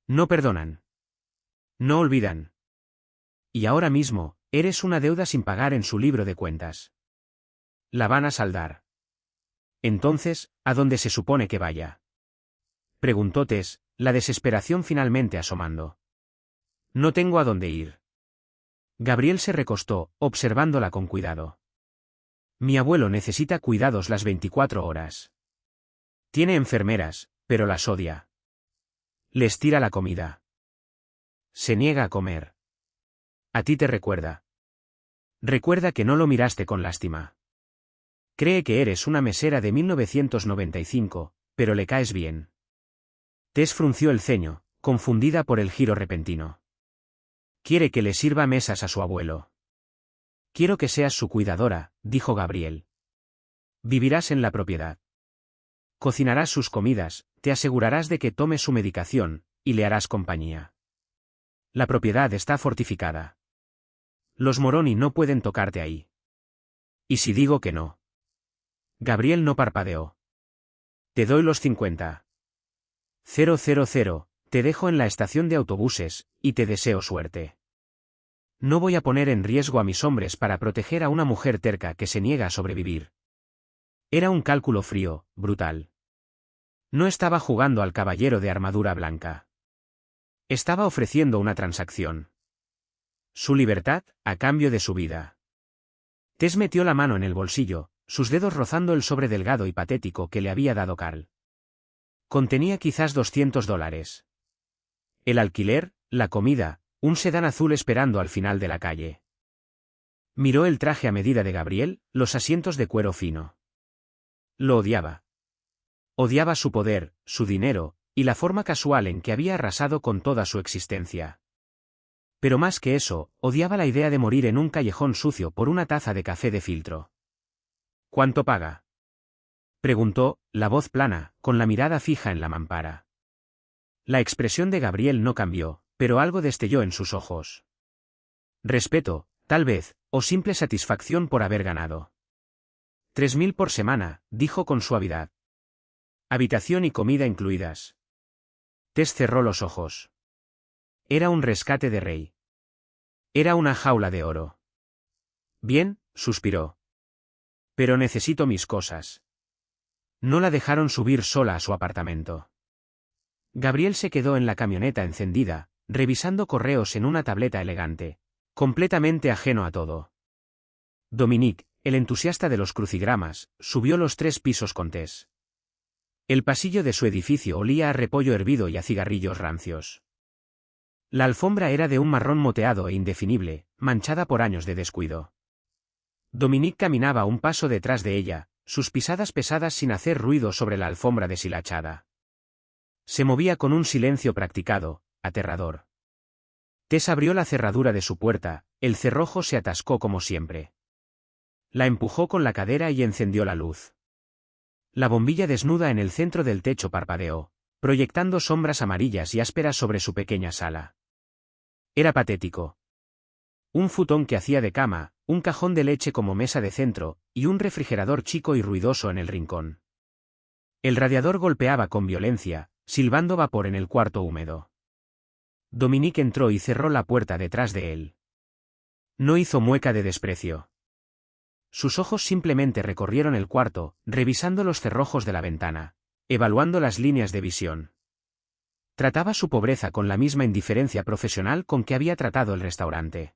No perdonan. No olvidan. Y ahora mismo, eres una deuda sin pagar en su libro de cuentas. La van a saldar. Entonces, ¿a dónde se supone que vaya?, preguntó Tess, la desesperación finalmente asomando. No tengo a dónde ir. Gabriel se recostó, observándola con cuidado. Mi abuelo necesita cuidados las 24 horas. Tiene enfermeras, pero las odia. Les tira la comida. Se niega a comer. A ti te recuerda. Recuerda que no lo miraste con lástima. Cree que eres una mesera de 1995, pero le caes bien. Tess frunció el ceño, confundida por el giro repentino. Quiere que le sirva mesas a su abuelo. Quiero que seas su cuidadora, dijo Gabriel. Vivirás en la propiedad. Cocinarás sus comidas, te asegurarás de que tome su medicación, y le harás compañía. La propiedad está fortificada. Los Moroni no pueden tocarte ahí. ¿Y si digo que no? Gabriel no parpadeó. Te doy los 50. 000, te dejo en la estación de autobuses, y te deseo suerte. No voy a poner en riesgo a mis hombres para proteger a una mujer terca que se niega a sobrevivir. Era un cálculo frío, brutal. No estaba jugando al caballero de armadura blanca. Estaba ofreciendo una transacción. Su libertad, a cambio de su vida. Tess metió la mano en el bolsillo, sus dedos rozando el sobre delgado y patético que le había dado Carl. Contenía quizás $200. El alquiler, la comida, un sedán azul esperando al final de la calle. Miró el traje a medida de Gabriel, los asientos de cuero fino. Lo odiaba. Odiaba su poder, su dinero, y la forma casual en que había arrasado con toda su existencia. Pero más que eso, odiaba la idea de morir en un callejón sucio por una taza de café de filtro. ¿Cuánto paga?, preguntó, la voz plana, con la mirada fija en la mampara. La expresión de Gabriel no cambió, pero algo destelló en sus ojos. Respeto, tal vez, o simple satisfacción por haber ganado. 3.000 por semana, dijo con suavidad. Habitación y comida incluidas. Tess cerró los ojos. Era un rescate de rey. Era una jaula de oro. Bien, suspiró. Pero necesito mis cosas. No la dejaron subir sola a su apartamento. Gabriel se quedó en la camioneta encendida, revisando correos en una tableta elegante, completamente ajeno a todo. Dominique, el entusiasta de los crucigramas, subió los 3 pisos con Tess. El pasillo de su edificio olía a repollo hervido y a cigarrillos rancios. La alfombra era de un marrón moteado e indefinible, manchada por años de descuido. Dominique caminaba un paso detrás de ella, sus pisadas pesadas sin hacer ruido sobre la alfombra deshilachada. Se movía con un silencio practicado, aterrador. Tess abrió la cerradura de su puerta, el cerrojo se atascó como siempre. La empujó con la cadera y encendió la luz. La bombilla desnuda en el centro del techo parpadeó, proyectando sombras amarillas y ásperas sobre su pequeña sala. Era patético. Un futón que hacía de cama, un cajón de leche como mesa de centro, y un refrigerador chico y ruidoso en el rincón. El radiador golpeaba con violencia, silbando vapor en el cuarto húmedo. Dominique entró y cerró la puerta detrás de él. No hizo mueca de desprecio. Sus ojos simplemente recorrieron el cuarto, revisando los cerrojos de la ventana, evaluando las líneas de visión. Trataba su pobreza con la misma indiferencia profesional con que había tratado el restaurante.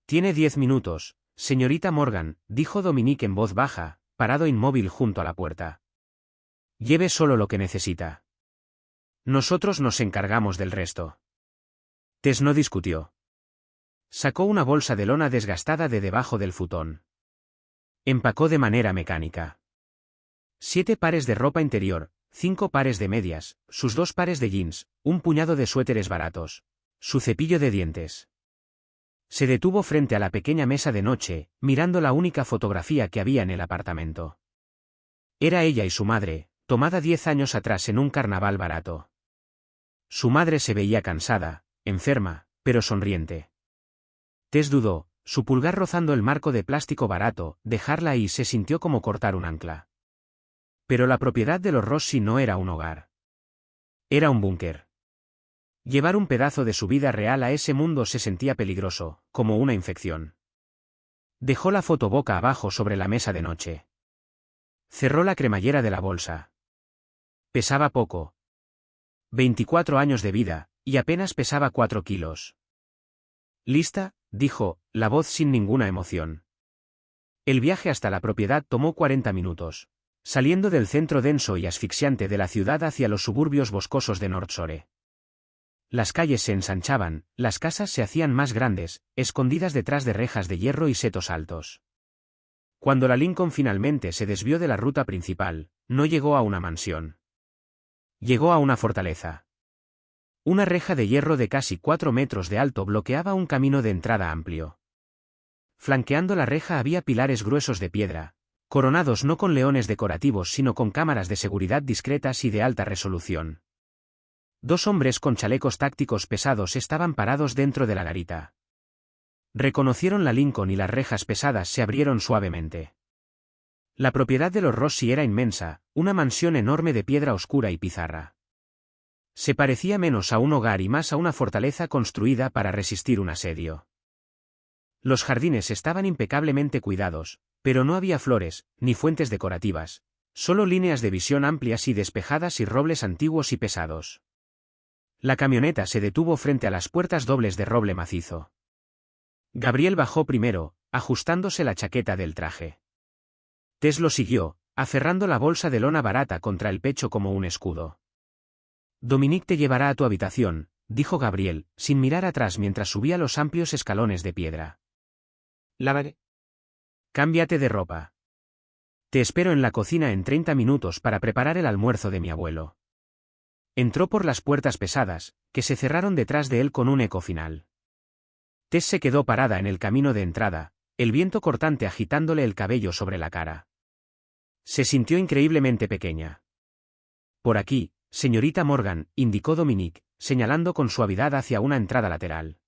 «Tiene 10 minutos, señorita Morgan», dijo Dominique en voz baja, parado inmóvil junto a la puerta. «Lleve solo lo que necesita. Nosotros nos encargamos del resto». Tess no discutió. Sacó una bolsa de lona desgastada de debajo del futón. Empacó de manera mecánica. 7 pares de ropa interior, 5 pares de medias, sus 2 pares de jeans, un puñado de suéteres baratos, su cepillo de dientes. Se detuvo frente a la pequeña mesa de noche, mirando la única fotografía que había en el apartamento. Era ella y su madre, tomada 10 años atrás en un carnaval barato. Su madre se veía cansada, enferma, pero sonriente. Tess dudó, su pulgar rozando el marco de plástico barato, dejarla ahí se sintió como cortar un ancla. Pero la propiedad de los Rossi no era un hogar. Era un búnker. Llevar un pedazo de su vida real a ese mundo se sentía peligroso, como una infección. Dejó la foto boca abajo sobre la mesa de noche. Cerró la cremallera de la bolsa. Pesaba poco. 24 años de vida, y apenas pesaba 4 kilos. «¿Lista?», dijo, la voz sin ninguna emoción. El viaje hasta la propiedad tomó 40 minutos, saliendo del centro denso y asfixiante de la ciudad hacia los suburbios boscosos de North Shore. Las calles se ensanchaban, las casas se hacían más grandes, escondidas detrás de rejas de hierro y setos altos. Cuando la Lincoln finalmente se desvió de la ruta principal, no llegó a una mansión. Llegó a una fortaleza. Una reja de hierro de casi 4 metros de alto bloqueaba un camino de entrada amplio. Flanqueando la reja había pilares gruesos de piedra, coronados no con leones decorativos sino con cámaras de seguridad discretas y de alta resolución. 2 hombres con chalecos tácticos pesados estaban parados dentro de la garita. Reconocieron la Lincoln y las rejas pesadas se abrieron suavemente. La propiedad de los Rossi era inmensa, una mansión enorme de piedra oscura y pizarra. Se parecía menos a un hogar y más a una fortaleza construida para resistir un asedio. Los jardines estaban impecablemente cuidados, pero no había flores, ni fuentes decorativas, solo líneas de visión amplias y despejadas y robles antiguos y pesados. La camioneta se detuvo frente a las puertas dobles de roble macizo. Gabriel bajó primero, ajustándose la chaqueta del traje. Tess lo siguió, aferrando la bolsa de lona barata contra el pecho como un escudo. «Dominique te llevará a tu habitación», dijo Gabriel, sin mirar atrás mientras subía los amplios escalones de piedra. «Lavaré. Cámbiate de ropa. Te espero en la cocina en 30 minutos para preparar el almuerzo de mi abuelo». Entró por las puertas pesadas, que se cerraron detrás de él con un eco final. Tess se quedó parada en el camino de entrada, el viento cortante agitándole el cabello sobre la cara. Se sintió increíblemente pequeña. «Por aquí, señorita Morgan», indicó Dominique, señalando con suavidad hacia una entrada lateral.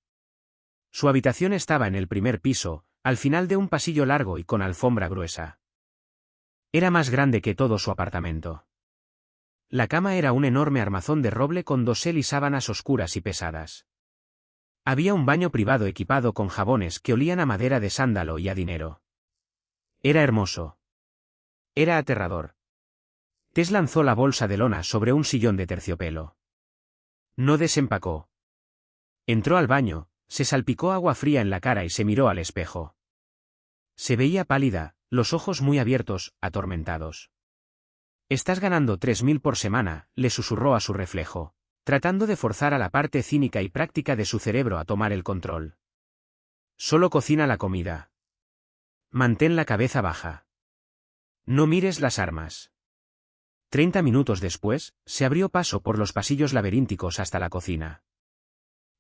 Su habitación estaba en el primer piso, al final de un pasillo largo y con alfombra gruesa. Era más grande que todo su apartamento. La cama era un enorme armazón de roble con dosel y sábanas oscuras y pesadas. Había un baño privado equipado con jabones que olían a madera de sándalo y a dinero. Era hermoso. Era aterrador. Tess lanzó la bolsa de lona sobre un sillón de terciopelo. No desempacó. Entró al baño, se salpicó agua fría en la cara y se miró al espejo. Se veía pálida, los ojos muy abiertos, atormentados. «Estás ganando 3.000 por semana», le susurró a su reflejo, tratando de forzar a la parte cínica y práctica de su cerebro a tomar el control. «Solo cocina la comida. Mantén la cabeza baja. No mires las armas. 30 minutos después, se abrió paso por los pasillos laberínticos hasta la cocina.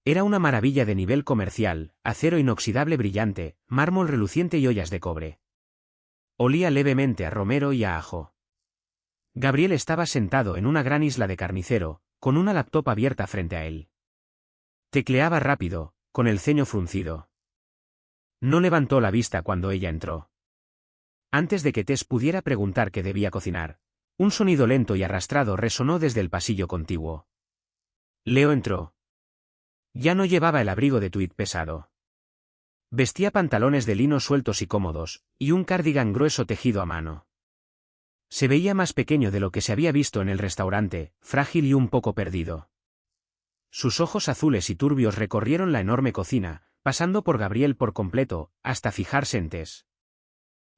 Era una maravilla de nivel comercial, acero inoxidable brillante, mármol reluciente y ollas de cobre. Olía levemente a romero y a ajo. Gabriel estaba sentado en una gran isla de carnicero, con una laptop abierta frente a él. Tecleaba rápido, con el ceño fruncido. No levantó la vista cuando ella entró. Antes de que Tess pudiera preguntar qué debía cocinar, un sonido lento y arrastrado resonó desde el pasillo contiguo. Leo entró. Ya no llevaba el abrigo de tuit pesado. Vestía pantalones de lino sueltos y cómodos, y un cardigan grueso tejido a mano. Se veía más pequeño de lo que se había visto en el restaurante, frágil y un poco perdido. Sus ojos azules y turbios recorrieron la enorme cocina, pasando por Gabriel por completo, hasta fijarse en Tess.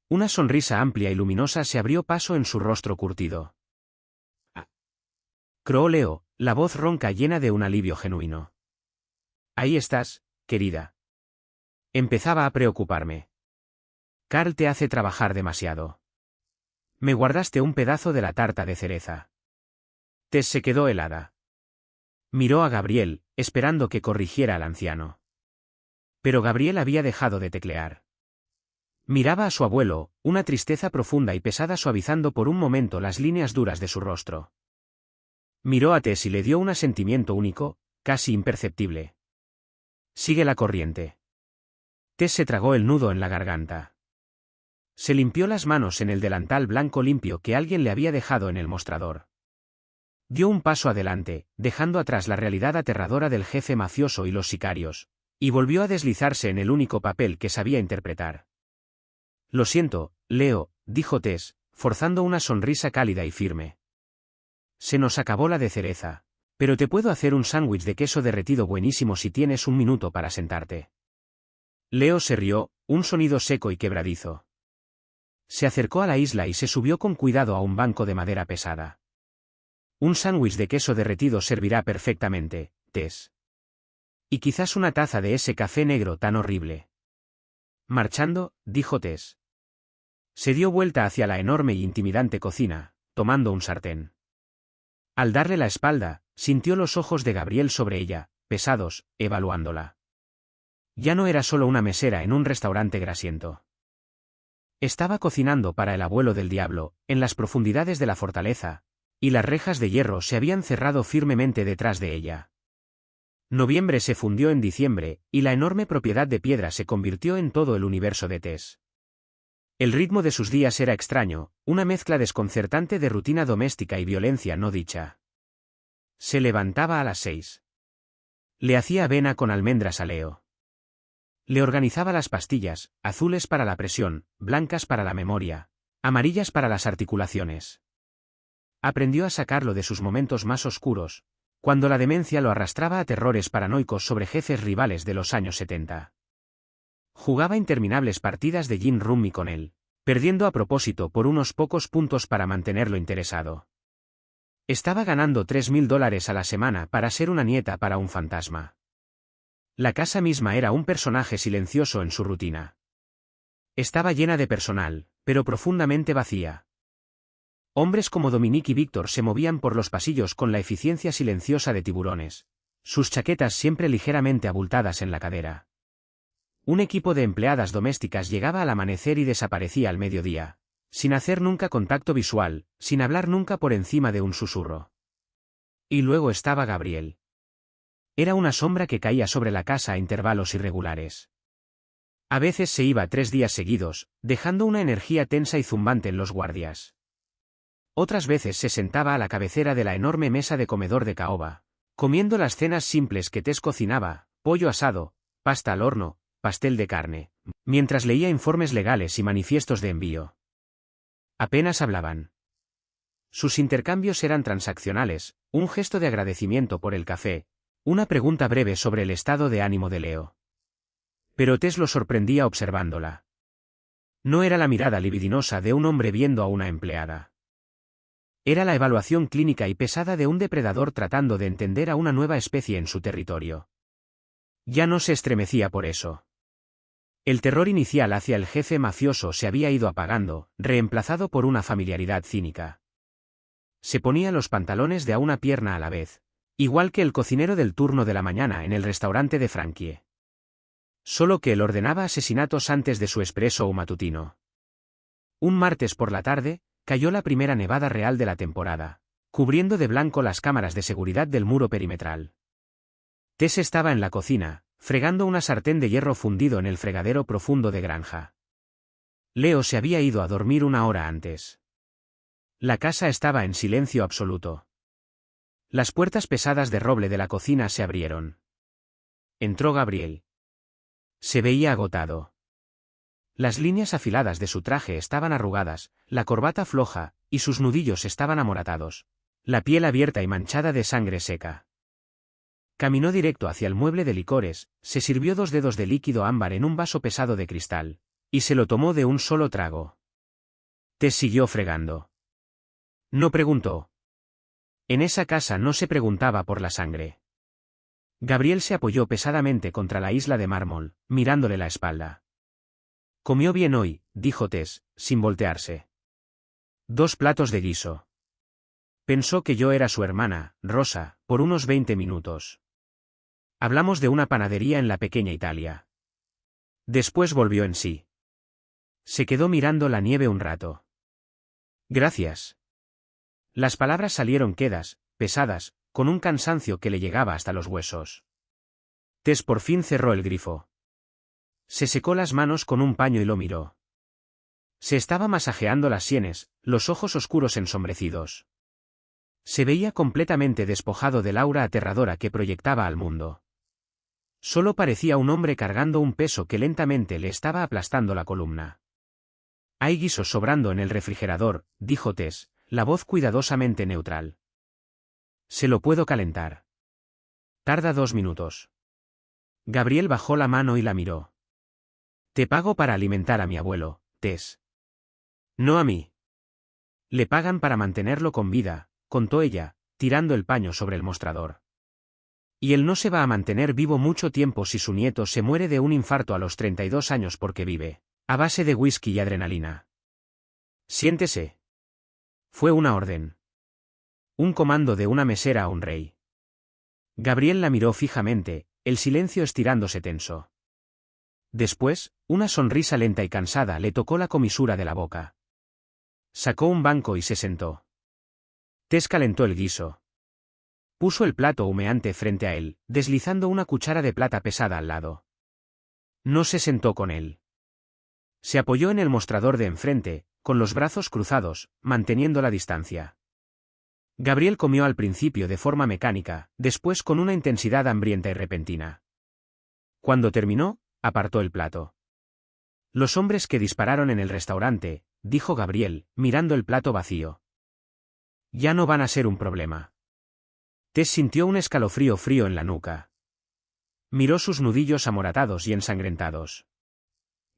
Una sonrisa amplia y luminosa se abrió paso en su rostro curtido. Croó Leo, la voz ronca llena de un alivio genuino. Ahí estás, querida. Empezaba a preocuparme. Carl te hace trabajar demasiado. Me guardaste un pedazo de la tarta de cereza. Tess se quedó helada. Miró a Gabriel, esperando que corrigiera al anciano. Pero Gabriel había dejado de teclear. Miraba a su abuelo, una tristeza profunda y pesada suavizando por un momento las líneas duras de su rostro. Miró a Tess y le dio un asentimiento único, casi imperceptible. Sigue la corriente. Tess se tragó el nudo en la garganta. Se limpió las manos en el delantal blanco limpio que alguien le había dejado en el mostrador. Dio un paso adelante, dejando atrás la realidad aterradora del jefe mafioso y los sicarios, y volvió a deslizarse en el único papel que sabía interpretar. Lo siento, Leo, dijo Tess, forzando una sonrisa cálida y firme. Se nos acabó la de cereza, pero te puedo hacer un sándwich de queso derretido buenísimo si tienes un minuto para sentarte. Leo se rió, un sonido seco y quebradizo. Se acercó a la isla y se subió con cuidado a un banco de madera pesada. Un sándwich de queso derretido servirá perfectamente, Tess. Y quizás una taza de ese café negro tan horrible. Marchando, dijo Tess. Se dio vuelta hacia la enorme y intimidante cocina, tomando un sartén. Al darle la espalda, sintió los ojos de Gabriel sobre ella, pesados, evaluándola. Ya no era solo una mesera en un restaurante grasiento. Estaba cocinando para el abuelo del diablo, en las profundidades de la fortaleza, y las rejas de hierro se habían cerrado firmemente detrás de ella. Noviembre se fundió en diciembre, y la enorme propiedad de piedra se convirtió en todo el universo de Tess. El ritmo de sus días era extraño, una mezcla desconcertante de rutina doméstica y violencia no dicha. Se levantaba a las 6. Le hacía avena con almendras a Leo. Le organizaba las pastillas, azules para la presión, blancas para la memoria, amarillas para las articulaciones. Aprendió a sacarlo de sus momentos más oscuros, cuando la demencia lo arrastraba a terrores paranoicos sobre jefes rivales de los años 70. Jugaba interminables partidas de gin rummy con él, perdiendo a propósito por unos pocos puntos para mantenerlo interesado. Estaba ganando $3.000 a la semana para ser una nieta para un fantasma. La casa misma era un personaje silencioso en su rutina. Estaba llena de personal, pero profundamente vacía. Hombres como Dominique y Víctor se movían por los pasillos con la eficiencia silenciosa de tiburones, sus chaquetas siempre ligeramente abultadas en la cadera. Un equipo de empleadas domésticas llegaba al amanecer y desaparecía al mediodía, sin hacer nunca contacto visual, sin hablar nunca por encima de un susurro. Y luego estaba Gabriel. Era una sombra que caía sobre la casa a intervalos irregulares. A veces se iba 3 días seguidos, dejando una energía tensa y zumbante en los guardias. Otras veces se sentaba a la cabecera de la enorme mesa de comedor de caoba, comiendo las cenas simples que Tess cocinaba, pollo asado, pasta al horno, pastel de carne, mientras leía informes legales y manifiestos de envío. Apenas hablaban. Sus intercambios eran transaccionales, un gesto de agradecimiento por el café, una pregunta breve sobre el estado de ánimo de Leo. Pero Tess lo sorprendía observándola. No era la mirada libidinosa de un hombre viendo a una empleada. Era la evaluación clínica y pesada de un depredador tratando de entender a una nueva especie en su territorio. Ya no se estremecía por eso. El terror inicial hacia el jefe mafioso se había ido apagando, reemplazado por una familiaridad cínica. Se ponía los pantalones de a una pierna a la vez, igual que el cocinero del turno de la mañana en el restaurante de Frankie. Solo que él ordenaba asesinatos antes de su expreso o matutino. Un martes por la tarde, cayó la primera nevada real de la temporada, cubriendo de blanco las cámaras de seguridad del muro perimetral. Tess estaba en la cocina, fregando una sartén de hierro fundido en el fregadero profundo de granja. Leo se había ido a dormir una hora antes. La casa estaba en silencio absoluto. Las puertas pesadas de roble de la cocina se abrieron. Entró Gabriel. Se veía agotado. Las líneas afiladas de su traje estaban arrugadas, la corbata floja, y sus nudillos estaban amoratados, la piel abierta y manchada de sangre seca. Caminó directo hacia el mueble de licores, se sirvió 2 dedos de líquido ámbar en un vaso pesado de cristal, y se lo tomó de un solo trago. Tess siguió fregando. No preguntó. En esa casa no se preguntaba por la sangre. Gabriel se apoyó pesadamente contra la isla de mármol, mirándole la espalda. Comió bien hoy, dijo Tess, sin voltearse. 2 platos de guiso. Pensó que yo era su hermana, Rosa, por unos 20 minutos. Hablamos de una panadería en la pequeña Italia. Después volvió en sí. Se quedó mirando la nieve un rato. Gracias. Las palabras salieron quedas, pesadas, con un cansancio que le llegaba hasta los huesos. Tess por fin cerró el grifo. Se secó las manos con un paño y lo miró. Se estaba masajeando las sienes, los ojos oscuros ensombrecidos. Se veía completamente despojado del aura aterradora que proyectaba al mundo. Solo parecía un hombre cargando un peso que lentamente le estaba aplastando la columna. Hay guisos sobrando en el refrigerador, dijo Tess, la voz cuidadosamente neutral. Se lo puedo calentar. Tarda 2 minutos. Gabriel bajó la mano y la miró. Te pago para alimentar a mi abuelo, Tess. No a mí. Le pagan para mantenerlo con vida, contó ella, tirando el paño sobre el mostrador. Y él no se va a mantener vivo mucho tiempo si su nieto se muere de un infarto a los 32 años porque vive, a base de whisky y adrenalina. Siéntese. Fue una orden. Un comando de una mesera a un rey. Gabriel la miró fijamente, el silencio estirándose tenso. Después, una sonrisa lenta y cansada le tocó la comisura de la boca. Sacó un banco y se sentó. Tess calentó el guiso. Puso el plato humeante frente a él, deslizando una cuchara de plata pesada al lado. No se sentó con él. Se apoyó en el mostrador de enfrente, con los brazos cruzados, manteniendo la distancia. Gabriel comió al principio de forma mecánica, después con una intensidad hambrienta y repentina. Cuando terminó, apartó el plato. Los hombres que dispararon en el restaurante, dijo Gabriel, mirando el plato vacío. Ya no van a ser un problema. Tess sintió un escalofrío frío en la nuca. Miró sus nudillos amoratados y ensangrentados.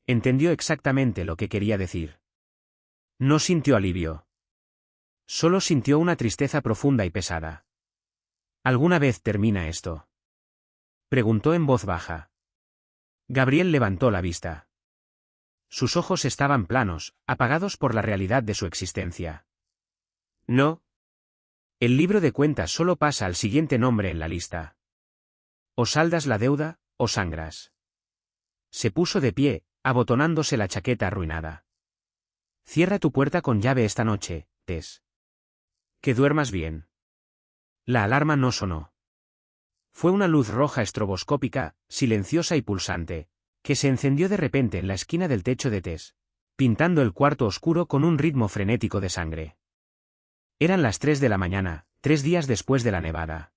Entendió exactamente lo que quería decir. No sintió alivio. Solo sintió una tristeza profunda y pesada. ¿Alguna vez termina esto?, preguntó en voz baja. Gabriel levantó la vista. Sus ojos estaban planos, apagados por la realidad de su existencia. No. El libro de cuentas solo pasa al siguiente nombre en la lista. O saldas la deuda, o sangras. Se puso de pie, abotonándose la chaqueta arruinada. Cierra tu puerta con llave esta noche, Tess. Que duermas bien. La alarma no sonó. Fue una luz roja estroboscópica, silenciosa y pulsante, que se encendió de repente en la esquina del techo de Tess, pintando el cuarto oscuro con un ritmo frenético de sangre. Eran las 3 de la mañana, 3 días después de la nevada.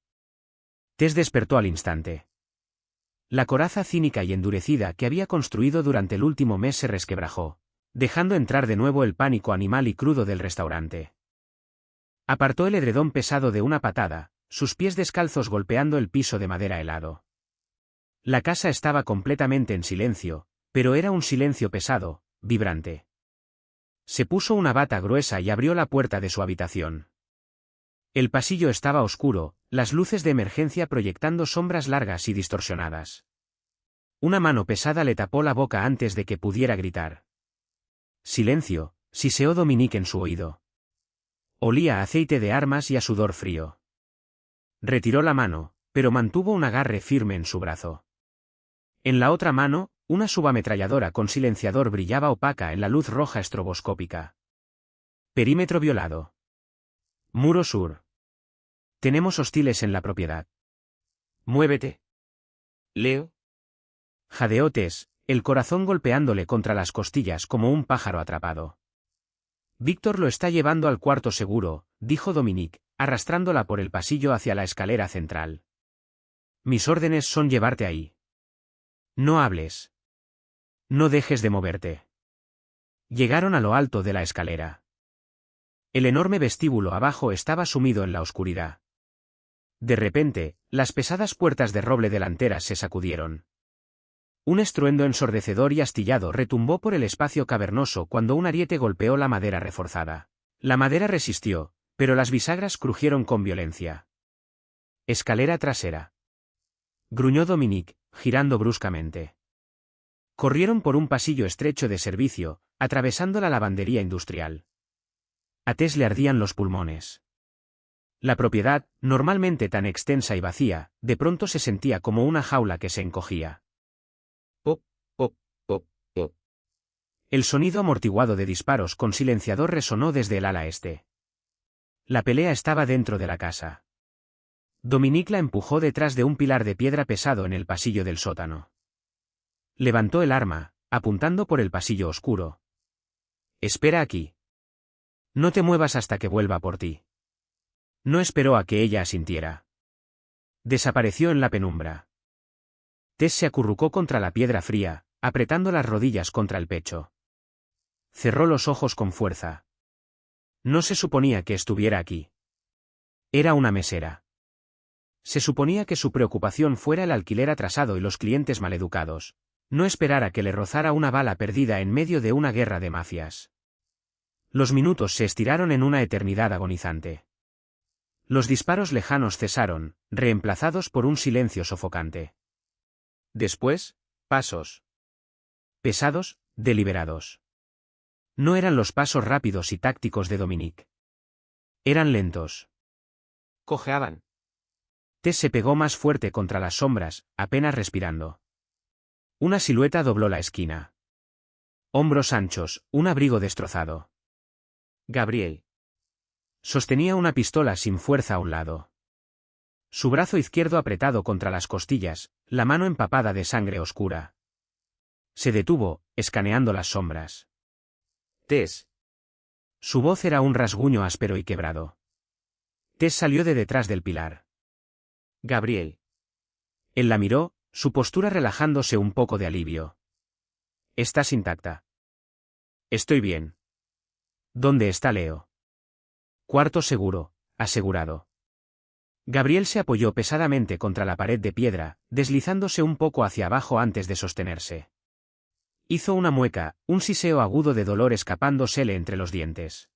Tess despertó al instante. La coraza cínica y endurecida que había construido durante el último mes se resquebrajó, dejando entrar de nuevo el pánico animal y crudo del restaurante. Apartó el edredón pesado de una patada, sus pies descalzos golpeando el piso de madera helado. La casa estaba completamente en silencio, pero era un silencio pesado, vibrante. Se puso una bata gruesa y abrió la puerta de su habitación. El pasillo estaba oscuro, las luces de emergencia proyectando sombras largas y distorsionadas. Una mano pesada le tapó la boca antes de que pudiera gritar. Silencio, siseó Dominique en su oído. Olía a aceite de armas y a sudor frío. Retiró la mano, pero mantuvo un agarre firme en su brazo. En la otra mano, una subametralladora con silenciador brillaba opaca en la luz roja estroboscópica. Perímetro violado. Muro sur. Tenemos hostiles en la propiedad. Muévete. Leo. Jadeó Tess, el corazón golpeándole contra las costillas como un pájaro atrapado. Víctor lo está llevando al cuarto seguro, dijo Dominique, arrastrándola por el pasillo hacia la escalera central. Mis órdenes son llevarte ahí. No hables. No dejes de moverte. Llegaron a lo alto de la escalera. El enorme vestíbulo abajo estaba sumido en la oscuridad. De repente, las pesadas puertas de roble delanteras se sacudieron. Un estruendo ensordecedor y astillado retumbó por el espacio cavernoso cuando un ariete golpeó la madera reforzada. La madera resistió, pero las bisagras crujieron con violencia. Escalera trasera. Gruñó Dominique, girando bruscamente. Corrieron por un pasillo estrecho de servicio, atravesando la lavandería industrial. A Tess le ardían los pulmones. La propiedad, normalmente tan extensa y vacía, de pronto se sentía como una jaula que se encogía. Pop, pop, pop, pop. El sonido amortiguado de disparos con silenciador resonó desde el ala este. La pelea estaba dentro de la casa. Dominique la empujó detrás de un pilar de piedra pesado en el pasillo del sótano. Levantó el arma, apuntando por el pasillo oscuro. Espera aquí. No te muevas hasta que vuelva por ti. No esperó a que ella asintiera. Desapareció en la penumbra. Tess se acurrucó contra la piedra fría, apretando las rodillas contra el pecho. Cerró los ojos con fuerza. No se suponía que estuviera aquí. Era una mesera. Se suponía que su preocupación fuera el alquiler atrasado y los clientes maleducados. No esperara que le rozara una bala perdida en medio de una guerra de mafias. Los minutos se estiraron en una eternidad agonizante. Los disparos lejanos cesaron, reemplazados por un silencio sofocante. Después, pasos. Pesados, deliberados. No eran los pasos rápidos y tácticos de Dominique. Eran lentos. Cojeaban. Tess se pegó más fuerte contra las sombras, apenas respirando. Una silueta dobló la esquina. Hombros anchos, un abrigo destrozado. Gabriel. Sostenía una pistola sin fuerza a un lado. Su brazo izquierdo apretado contra las costillas, la mano empapada de sangre oscura. Se detuvo, escaneando las sombras. Tess. Su voz era un rasguño áspero y quebrado. Tess salió de detrás del pilar. Gabriel. Él la miró, su postura relajándose un poco de alivio. Estás intacta. Estoy bien. ¿Dónde está Leo? Cuarto seguro, asegurado. Gabriel se apoyó pesadamente contra la pared de piedra, deslizándose un poco hacia abajo antes de sostenerse. Hizo una mueca, un siseo agudo de dolor escapándosele entre los dientes.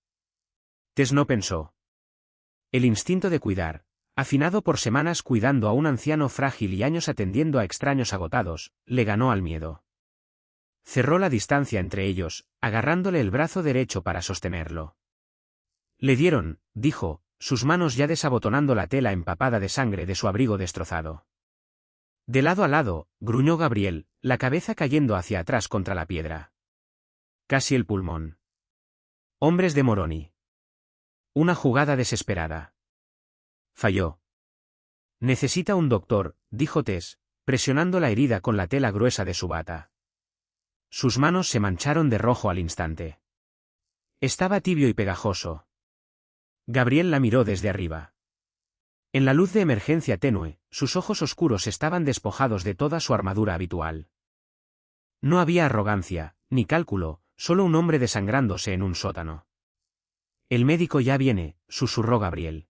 Tess no pensó. El instinto de cuidar, afinado por semanas cuidando a un anciano frágil y años atendiendo a extraños agotados, le ganó al miedo. Cerró la distancia entre ellos, agarrándole el brazo derecho para sostenerlo. Le dieron, dijo, sus manos ya desabotonando la tela empapada de sangre de su abrigo destrozado. De lado a lado, gruñó Gabriel, la cabeza cayendo hacia atrás contra la piedra. Casi el pulmón. Hombres de Moroni. Una jugada desesperada. Falló. Necesita un doctor, dijo Tess, presionando la herida con la tela gruesa de su bata. Sus manos se mancharon de rojo al instante. Estaba tibio y pegajoso. Gabriel la miró desde arriba. En la luz de emergencia tenue, sus ojos oscuros estaban despojados de toda su armadura habitual. No había arrogancia, ni cálculo, solo un hombre desangrándose en un sótano. El médico ya viene, susurró Gabriel.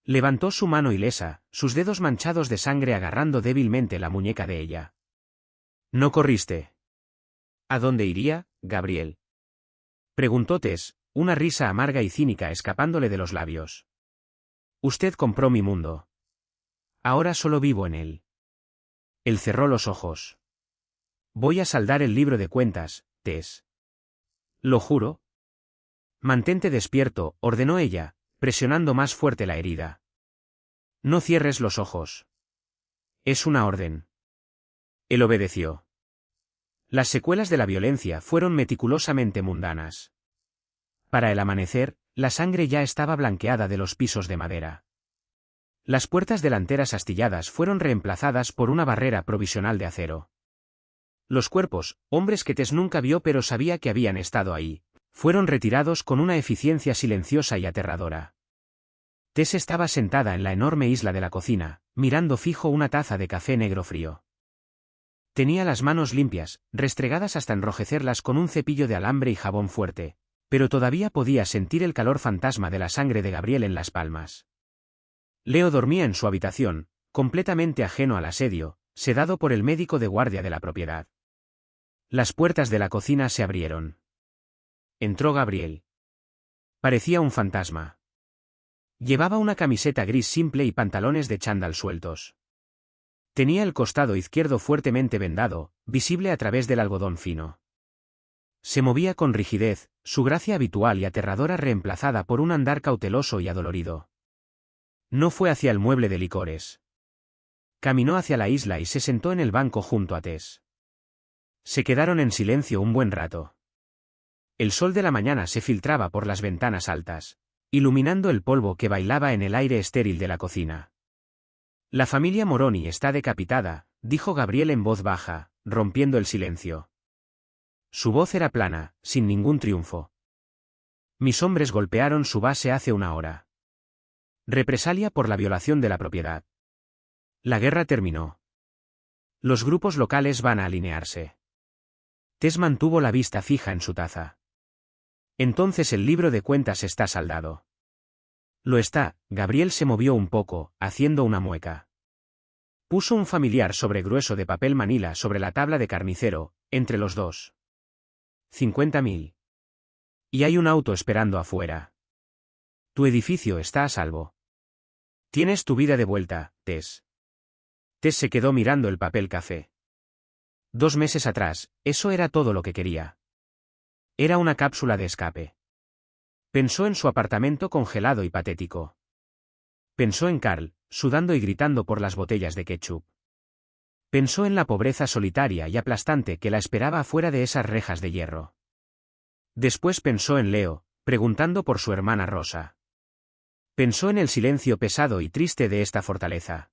Levantó su mano ilesa, sus dedos manchados de sangre agarrando débilmente la muñeca de ella. No corriste. ¿A dónde iría, Gabriel? Preguntó Tess, una risa amarga y cínica escapándole de los labios. Usted compró mi mundo. Ahora solo vivo en él. Él cerró los ojos. Voy a saldar el libro de cuentas, Tess. Lo juro. Mantente despierto, ordenó ella, presionando más fuerte la herida. No cierres los ojos. Es una orden. Él obedeció. Las secuelas de la violencia fueron meticulosamente mundanas. Para el amanecer, la sangre ya estaba blanqueada de los pisos de madera. Las puertas delanteras astilladas fueron reemplazadas por una barrera provisional de acero. Los cuerpos, hombres que Tess nunca vio pero sabía que habían estado ahí, fueron retirados con una eficiencia silenciosa y aterradora. Tess estaba sentada en la enorme isla de la cocina, mirando fijo una taza de café negro frío. Tenía las manos limpias, restregadas hasta enrojecerlas con un cepillo de alambre y jabón fuerte, pero todavía podía sentir el calor fantasma de la sangre de Gabriel en las palmas. Leo dormía en su habitación, completamente ajeno al asedio, sedado por el médico de guardia de la propiedad. Las puertas de la cocina se abrieron. Entró Gabriel. Parecía un fantasma. Llevaba una camiseta gris simple y pantalones de chándal sueltos. Tenía el costado izquierdo fuertemente vendado, visible a través del algodón fino. Se movía con rigidez, su gracia habitual y aterradora reemplazada por un andar cauteloso y adolorido. No fue hacia el mueble de licores. Caminó hacia la isla y se sentó en el banco junto a Tess. Se quedaron en silencio un buen rato. El sol de la mañana se filtraba por las ventanas altas, iluminando el polvo que bailaba en el aire estéril de la cocina. La familia Moroni está decapitada, dijo Gabriel en voz baja, rompiendo el silencio. Su voz era plana, sin ningún triunfo. Mis hombres golpearon su base hace una hora. Represalia por la violación de la propiedad. La guerra terminó. Los grupos locales van a alinearse. Tess mantuvo la vista fija en su taza. Entonces el libro de cuentas está saldado. Lo está. Gabriel se movió un poco, haciendo una mueca. Puso un familiar sobre grueso de papel manila sobre la tabla de carnicero, entre los dos. 50.000. Y hay un auto esperando afuera. Tu edificio está a salvo. Tienes tu vida de vuelta, Tess. Tess se quedó mirando el papel café. 2 meses atrás, eso era todo lo que quería. Era una cápsula de escape. Pensó en su apartamento congelado y patético. Pensó en Carl, sudando y gritando por las botellas de ketchup. Pensó en la pobreza solitaria y aplastante que la esperaba afuera de esas rejas de hierro. Después pensó en Leo, preguntando por su hermana Rosa. Pensó en el silencio pesado y triste de esta fortaleza.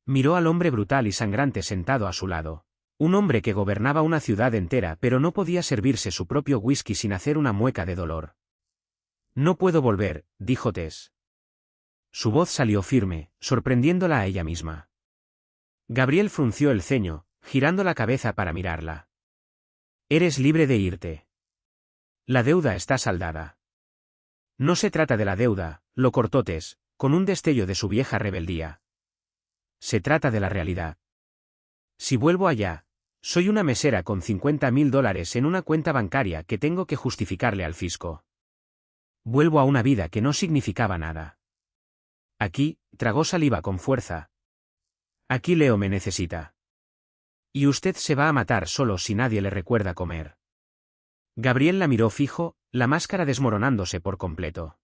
Miró al hombre brutal y sangrante sentado a su lado. Un hombre que gobernaba una ciudad entera pero no podía servirse su propio whisky sin hacer una mueca de dolor. No puedo volver, dijo Tess. Su voz salió firme, sorprendiéndola a ella misma. Gabriel frunció el ceño, girando la cabeza para mirarla. Eres libre de irte. La deuda está saldada. No se trata de la deuda, lo cortó Tess, con un destello de su vieja rebeldía. Se trata de la realidad. Si vuelvo allá, soy una mesera con $50.000 en una cuenta bancaria que tengo que justificarle al fisco. Vuelvo a una vida que no significaba nada. Aquí, tragó saliva con fuerza. Aquí Leo me necesita. Y usted se va a matar solo si nadie le recuerda comer. Gabriel la miró fijo, la máscara desmoronándose por completo.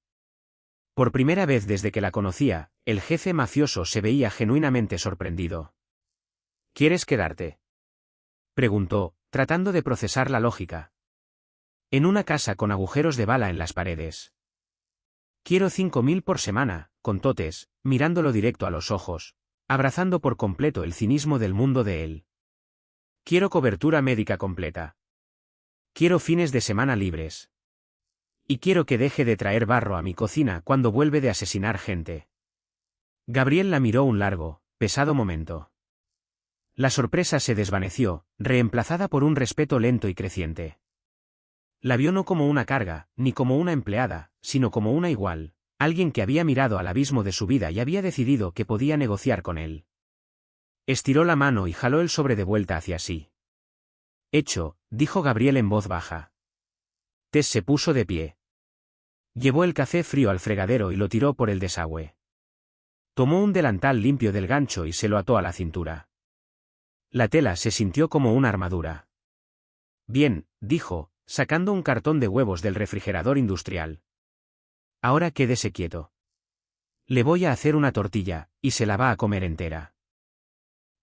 Por primera vez desde que la conocía, el jefe mafioso se veía genuinamente sorprendido. ¿Quieres quedarte?, preguntó, tratando de procesar la lógica. En una casa con agujeros de bala en las paredes. Quiero 5.000 por semana, contó Tess, mirándolo directo a los ojos, abrazando por completo el cinismo del mundo de él. Quiero cobertura médica completa. Quiero fines de semana libres. Y quiero que deje de traer barro a mi cocina cuando vuelve de asesinar gente. Gabriel la miró un largo, pesado momento. La sorpresa se desvaneció, reemplazada por un respeto lento y creciente. La vio no como una carga, ni como una empleada, sino como una igual, alguien que había mirado al abismo de su vida y había decidido que podía negociar con él. Estiró la mano y jaló el sobre de vuelta hacia sí. Hecho, dijo Gabriel en voz baja. Tess se puso de pie. Llevó el café frío al fregadero y lo tiró por el desagüe. Tomó un delantal limpio del gancho y se lo ató a la cintura. La tela se sintió como una armadura. Bien, dijo, sacando un cartón de huevos del refrigerador industrial. Ahora quédese quieto. Le voy a hacer una tortilla, y se la va a comer entera.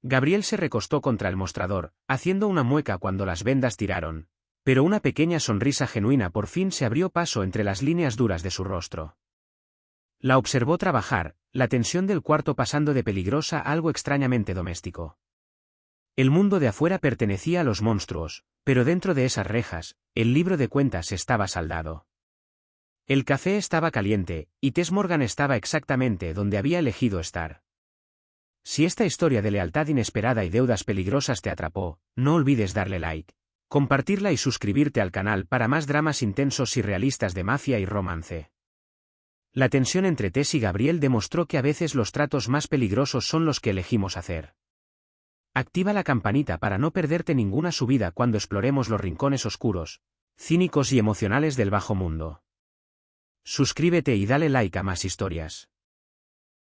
Gabriel se recostó contra el mostrador, haciendo una mueca cuando las vendas tiraron, pero una pequeña sonrisa genuina por fin se abrió paso entre las líneas duras de su rostro. La observó trabajar, la tensión del cuarto pasando de peligrosa a algo extrañamente doméstico. El mundo de afuera pertenecía a los monstruos, pero dentro de esas rejas, el libro de cuentas estaba saldado. El café estaba caliente, y Tess Morgan estaba exactamente donde había elegido estar. Si esta historia de lealtad inesperada y deudas peligrosas te atrapó, no olvides darle like, compartirla y suscribirte al canal para más dramas intensos y realistas de mafia y romance. La tensión entre Tess y Gabriel demostró que a veces los tratos más peligrosos son los que elegimos hacer. Activa la campanita para no perderte ninguna subida cuando exploremos los rincones oscuros, cínicos y emocionales del bajo mundo. Suscríbete y dale like a más historias.